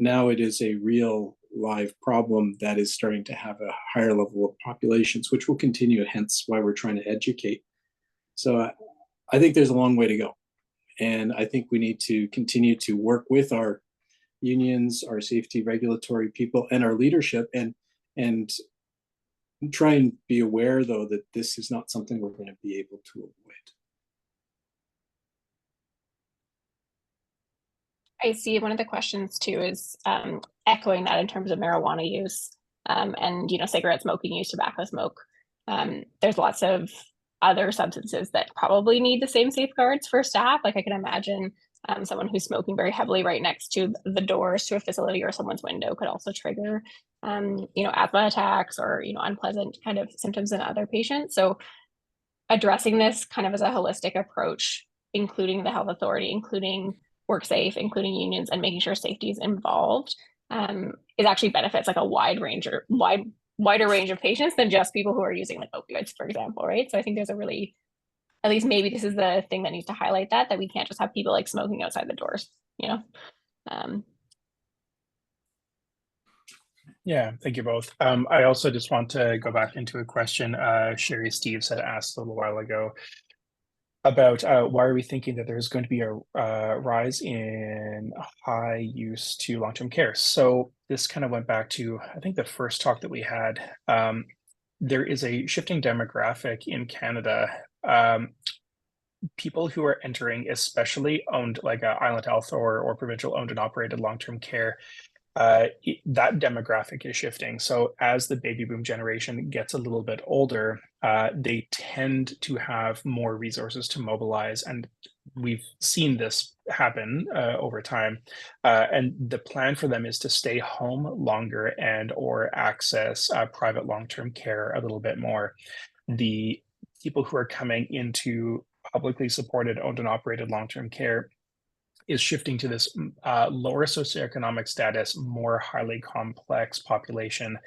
now it is a real live problem that is starting to have a higher level of populations, which will continue, hence why we're trying to educate. So I think there's a long way to go. And I think we need to continue to work with our unions, our safety regulatory people, and our leadership, and try and be aware, though, that this is not something we're going to be able to avoid. I see one of the questions too is echoing that in terms of marijuana use and cigarette smoking use, tobacco smoke. There's lots of other substances that probably need the same safeguards for staff. Like I can imagine someone who's smoking very heavily right next to the doors to a facility or someone's window could also trigger asthma attacks or unpleasant kind of symptoms in other patients. So addressing this kind of as a holistic approach, including the health authority, including WorkSafe, including unions, and making sure safety is involved, is actually benefits like a wider range of patients than just people who are using like opioids, for example, right? So I think there's a really, at least maybe this is the thing that needs to highlight that we can't just have people like smoking outside the doors, Yeah, thank you both. I also just want to go back into a question Sherry Steves had asked a little while ago about why are we thinking that there's going to be a rise in high use to long-term care. So this kind of went back to, I think, the first talk that we had. There is a shifting demographic in Canada. People who are entering, especially owned like Island Health or provincial owned and operated long-term care, that demographic is shifting. So as the baby boom generation gets a little bit older, they tend to have more resources to mobilize. And we've seen this happen over time. And the plan for them is to stay home longer and or access private long-term care a little bit more. The people who are coming into publicly supported, owned and operated long-term care is shifting to this lower socioeconomic status, more highly complex population.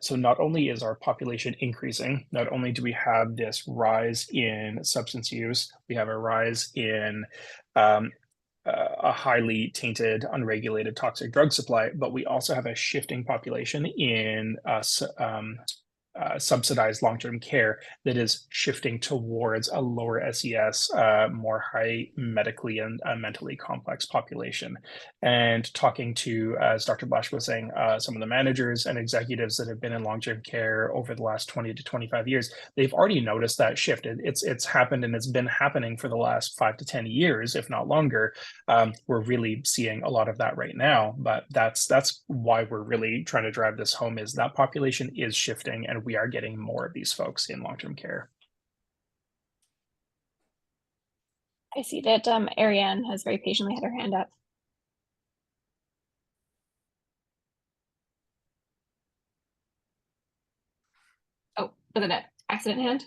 So not only is our population increasing, not only do we have this rise in substance use, we have a rise in a highly tainted, unregulated toxic drug supply, but we also have a shifting population in subsidized long-term care that is shifting towards a lower SES, more high medically and mentally complex population. And talking to, as Dr. Blashko was saying, some of the managers and executives that have been in long-term care over the last 20 to 25 years, they've already noticed that shift. It's happened, and it's been happening for the last 5 to 10 years, if not longer. We're really seeing a lot of that right now, but that's why we're really trying to drive this home, is that population is shifting, and we are getting more of these folks in long-term care. I see that Ariane has very patiently had her hand up. Oh, was it an accident hand?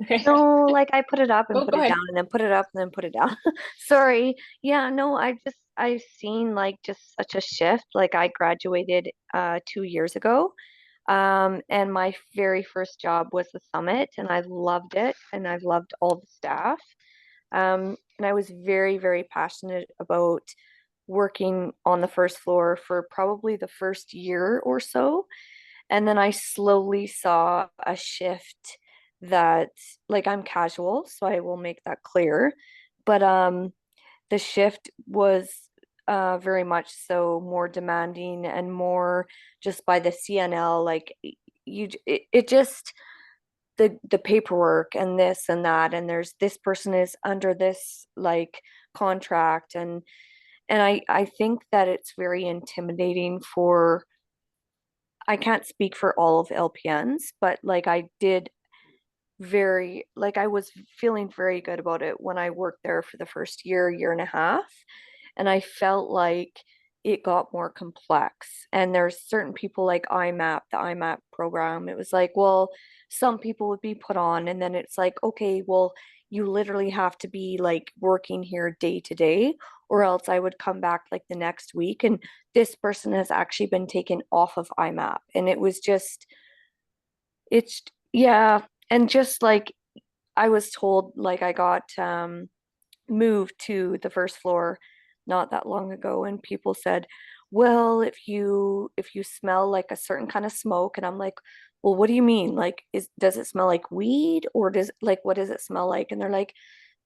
Okay. No, like I put it up and put go it ahead. down and then put it up and then put it down. Sorry. Yeah, no, I've seen like just such a shift. Like I graduated 2 years ago. And my very first job was the summit, and I loved it, and I've loved all the staff. And I was very, very passionate about working on the first floor for probably the first year or so. And then I slowly saw a shift that, like, I'm casual, so I will make that clear. But the shift was very much so more demanding and more just by the CNL, like it just the paperwork and this and that, and there's this person is under this like contract, and I think that it's very intimidating for, I can't speak for all of LPNs, but like I was feeling very good about it when I worked there for the first year and a half. And I felt like it got more complex. And there's certain people like the IMAP program. It was like, well, some people would be put on, and then it's like, okay, well, you literally have to be like working here day to day, or else I would come back like the next week and this person has actually been taken off of IMAP. And it was just, it's, yeah. And just like I was told, like I got moved to the first floor not that long ago, and people said, well, if you smell like a certain kind of smoke, and I'm like, well, what do you mean? Like, does it smell like weed, or what does it smell like? And they're like,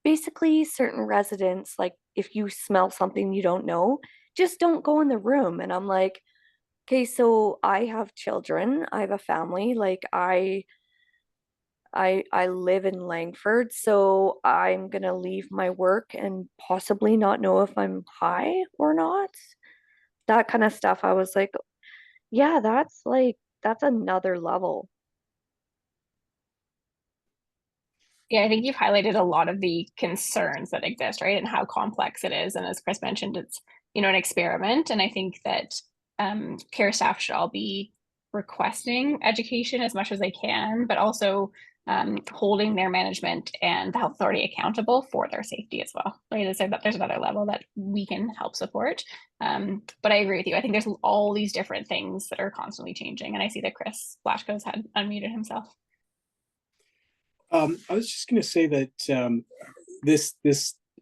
basically certain residents, like if you smell something you don't know, just don't go in the room. And I'm like, okay, so I have children, I have a family, like I live in Langford, so I'm gonna leave my work and possibly not know if I'm high or not. That kind of stuff. I was like, yeah, that's another level. Yeah, I think you've highlighted a lot of the concerns that exist, right? And how complex it is. And as Chris mentioned, it's, an experiment. And I think that care staff should all be requesting education as much as they can, but also holding their management and the health authority accountable for their safety as well, right? There's another level that we can help support. But I agree with you. I think there's all these different things that are constantly changing. And I see that Chris Blashko's had unmuted himself. I was just going to say that this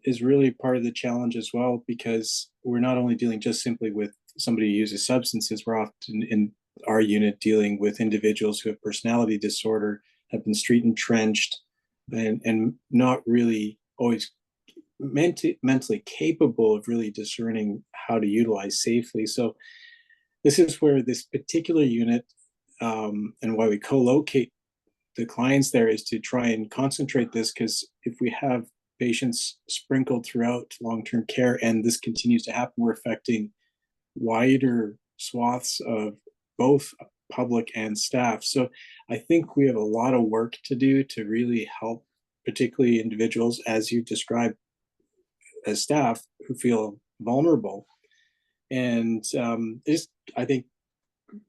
is really part of the challenge as well, because we're not only dealing just simply with somebody who uses substances, we're often in our unit dealing with individuals who have personality disorder, have been street entrenched, and not really always mentally capable of really discerning how to utilize safely. So this is where this particular unit and why we co-locate the clients there is to try and concentrate this, because if we have patients sprinkled throughout long-term care and this continues to happen, we're affecting wider swaths of both public and staff. So I think we have a lot of work to do to really help, particularly individuals, as you described, as staff who feel vulnerable. And I think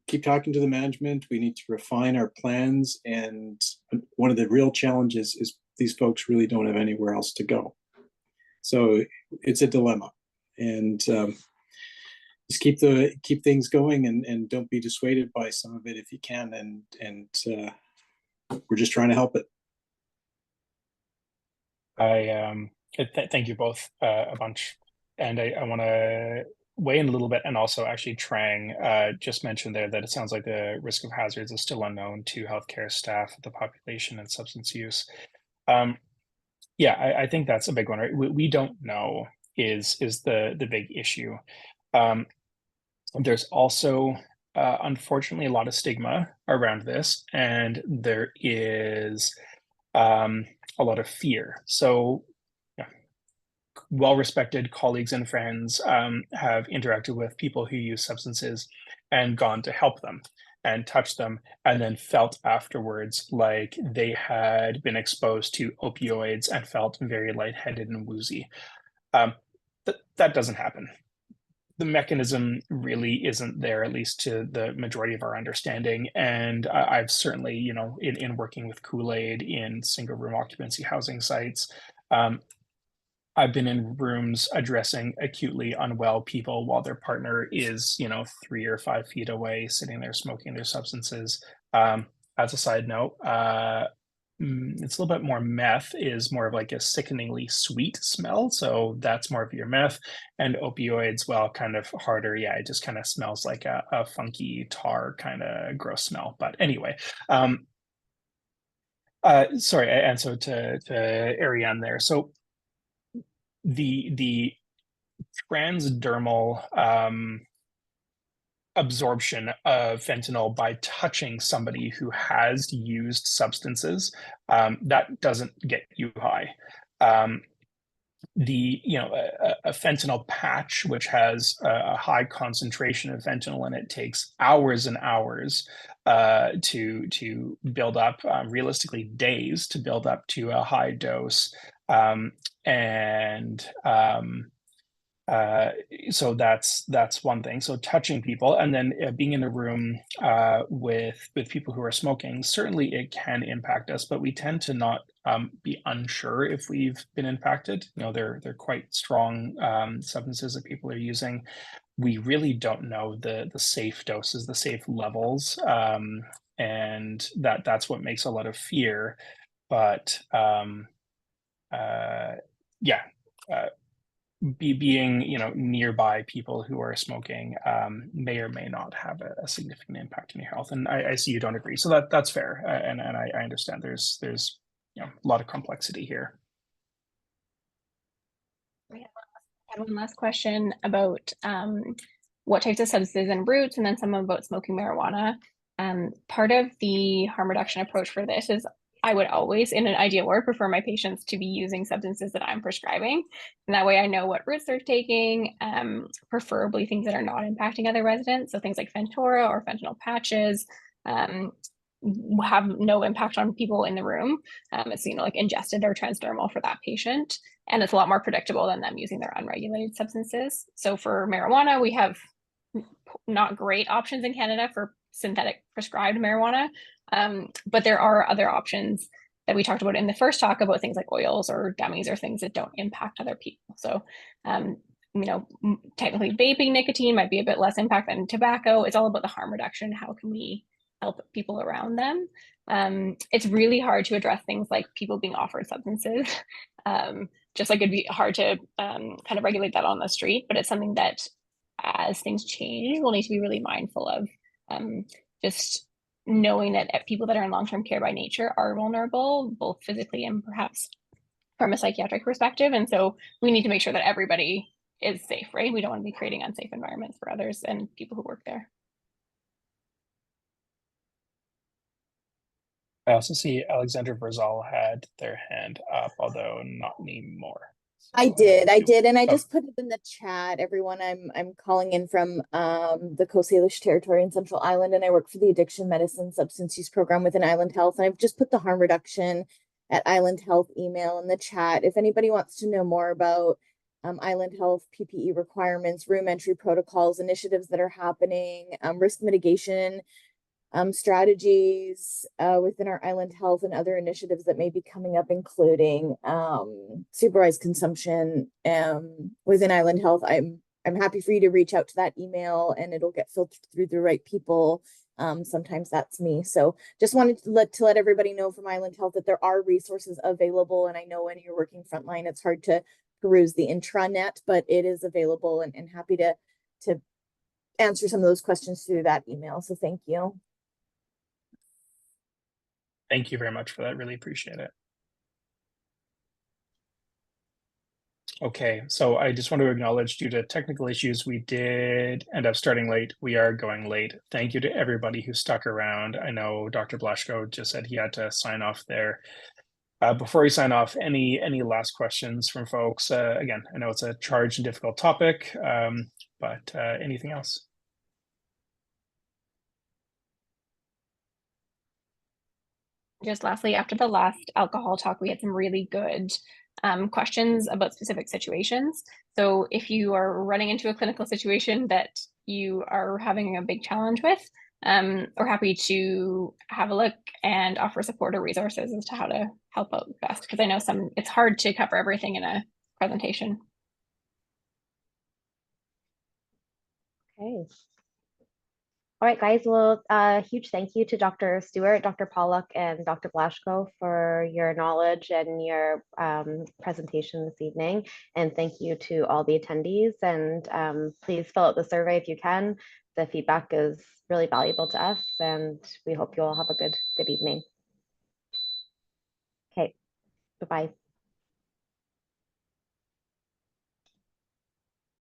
keep talking to the management. We need to refine our plans. And one of the real challenges is these folks really don't have anywhere else to go. So it's a dilemma. And just keep things going, and don't be dissuaded by some of it if you can. And we're just trying to help it. Thank you both a bunch. And I want to weigh in a little bit, and also actually Trang just mentioned there that it sounds like the risk of hazards is still unknown to healthcare staff, the population, and substance use. Yeah, I think that's a big one, right? We don't know is the big issue. There's also unfortunately a lot of stigma around this, and there is a lot of fear. So well-respected colleagues and friends have interacted with people who use substances and gone to help them and touch them, and then felt afterwards like they had been exposed to opioids and felt very lightheaded and woozy. That doesn't happen. The mechanism really isn't there, at least to the majority of our understanding. And I've certainly, in working with Kool-Aid in single room occupancy housing sites, I've been in rooms addressing acutely unwell people while their partner is, 3 or 5 feet away, sitting there smoking their substances. As a side note, it's a little bit more meth is more of like a sickeningly sweet smell. So that's more of your meth, and opioids, well, kind of harder. Yeah, it just kind of smells like a funky tar kind of gross smell. But anyway, sorry. And so to Ariane there. So the transdermal absorption of fentanyl by touching somebody who has used substances, that doesn't get you high. A fentanyl patch, which has a high concentration of fentanyl, and it takes hours and hours to build up, realistically days to build up to a high dose. So that's one thing. So touching people, and then being in a room with people who are smoking, certainly it can impact us, but we tend to not be unsure if we've been impacted. They're quite strong substances that people are using. We really don't know the safe doses, the safe levels, and that's what makes a lot of fear. But being nearby people who are smoking may or may not have a significant impact on your health. And I see you don't agree, so that's fair, and I understand there's a lot of complexity here. We had one last question about what types of substances and routes, and then some about smoking marijuana. Part of the harm reduction approach for this is I would always, in an ideal world, prefer my patients to be using substances that I'm prescribing. And that way I know what routes they're taking, preferably things that are not impacting other residents. So things like Fentora or fentanyl patches have no impact on people in the room. It's, like ingested or transdermal for that patient. And it's a lot more predictable than them using their unregulated substances. So for marijuana, we have not great options in Canada for synthetic prescribed marijuana. But there are other options that we talked about in the first talk about things like oils or gummies or things that don't impact other people. So, technically vaping nicotine might be a bit less impact than tobacco. It's all about the harm reduction. How can we help people around them? It's really hard to address things like people being offered substances. Just like it'd be hard to kind of regulate that on the street, but it's something that as things change, we'll need to be really mindful of. Just knowing that people that are in long-term care by nature are vulnerable, both physically and perhaps from a psychiatric perspective. And so we need to make sure that everybody is safe, right? We don't want to be creating unsafe environments for others and people who work there. I also see Alexander Verzal had their hand up, although not anymore. I did, and I just put it in the chat. Everyone, I'm calling in from the Coast Salish territory in Central Island, and I work for the Addiction Medicine Substance Use Program within Island Health. And I've just put the harm reduction at Island Health email in the chat. If anybody wants to know more about Island Health PPE requirements, room entry protocols, initiatives that are happening, risk mitigation strategies within our Island Health and other initiatives that may be coming up, including supervised consumption within Island Health, I'm happy for you to reach out to that email and it'll get filtered through the right people. Sometimes that's me. So just wanted to let everybody know from Island Health that there are resources available. And I know when you're working frontline, it's hard to peruse the intranet, but it is available, and happy to answer some of those questions through that email. So thank you. Thank you very much for that. Really appreciate it. Okay, so I just want to acknowledge, due to technical issues, we did end up starting late. We are going late. Thank you to everybody who stuck around. I know Dr. Blashko just said he had to sign off there. Before we sign off, any last questions from folks? Again, I know it's a charged and difficult topic, but anything else? Just lastly, after the last alcohol talk, we had some really good questions about specific situations. So if you are running into a clinical situation that you are having a big challenge with, we're happy to have a look and offer support or resources as to how to help out best, because I know it's hard to cover everything in a presentation. Okay. All right, guys. Well, huge thank you to Dr. Stuart, Dr. Pawluk, and Dr. Blashko for your knowledge and your presentation this evening. And thank you to all the attendees. And please fill out the survey if you can. The feedback is really valuable to us, and we hope you all have a good evening. Okay, bye-bye.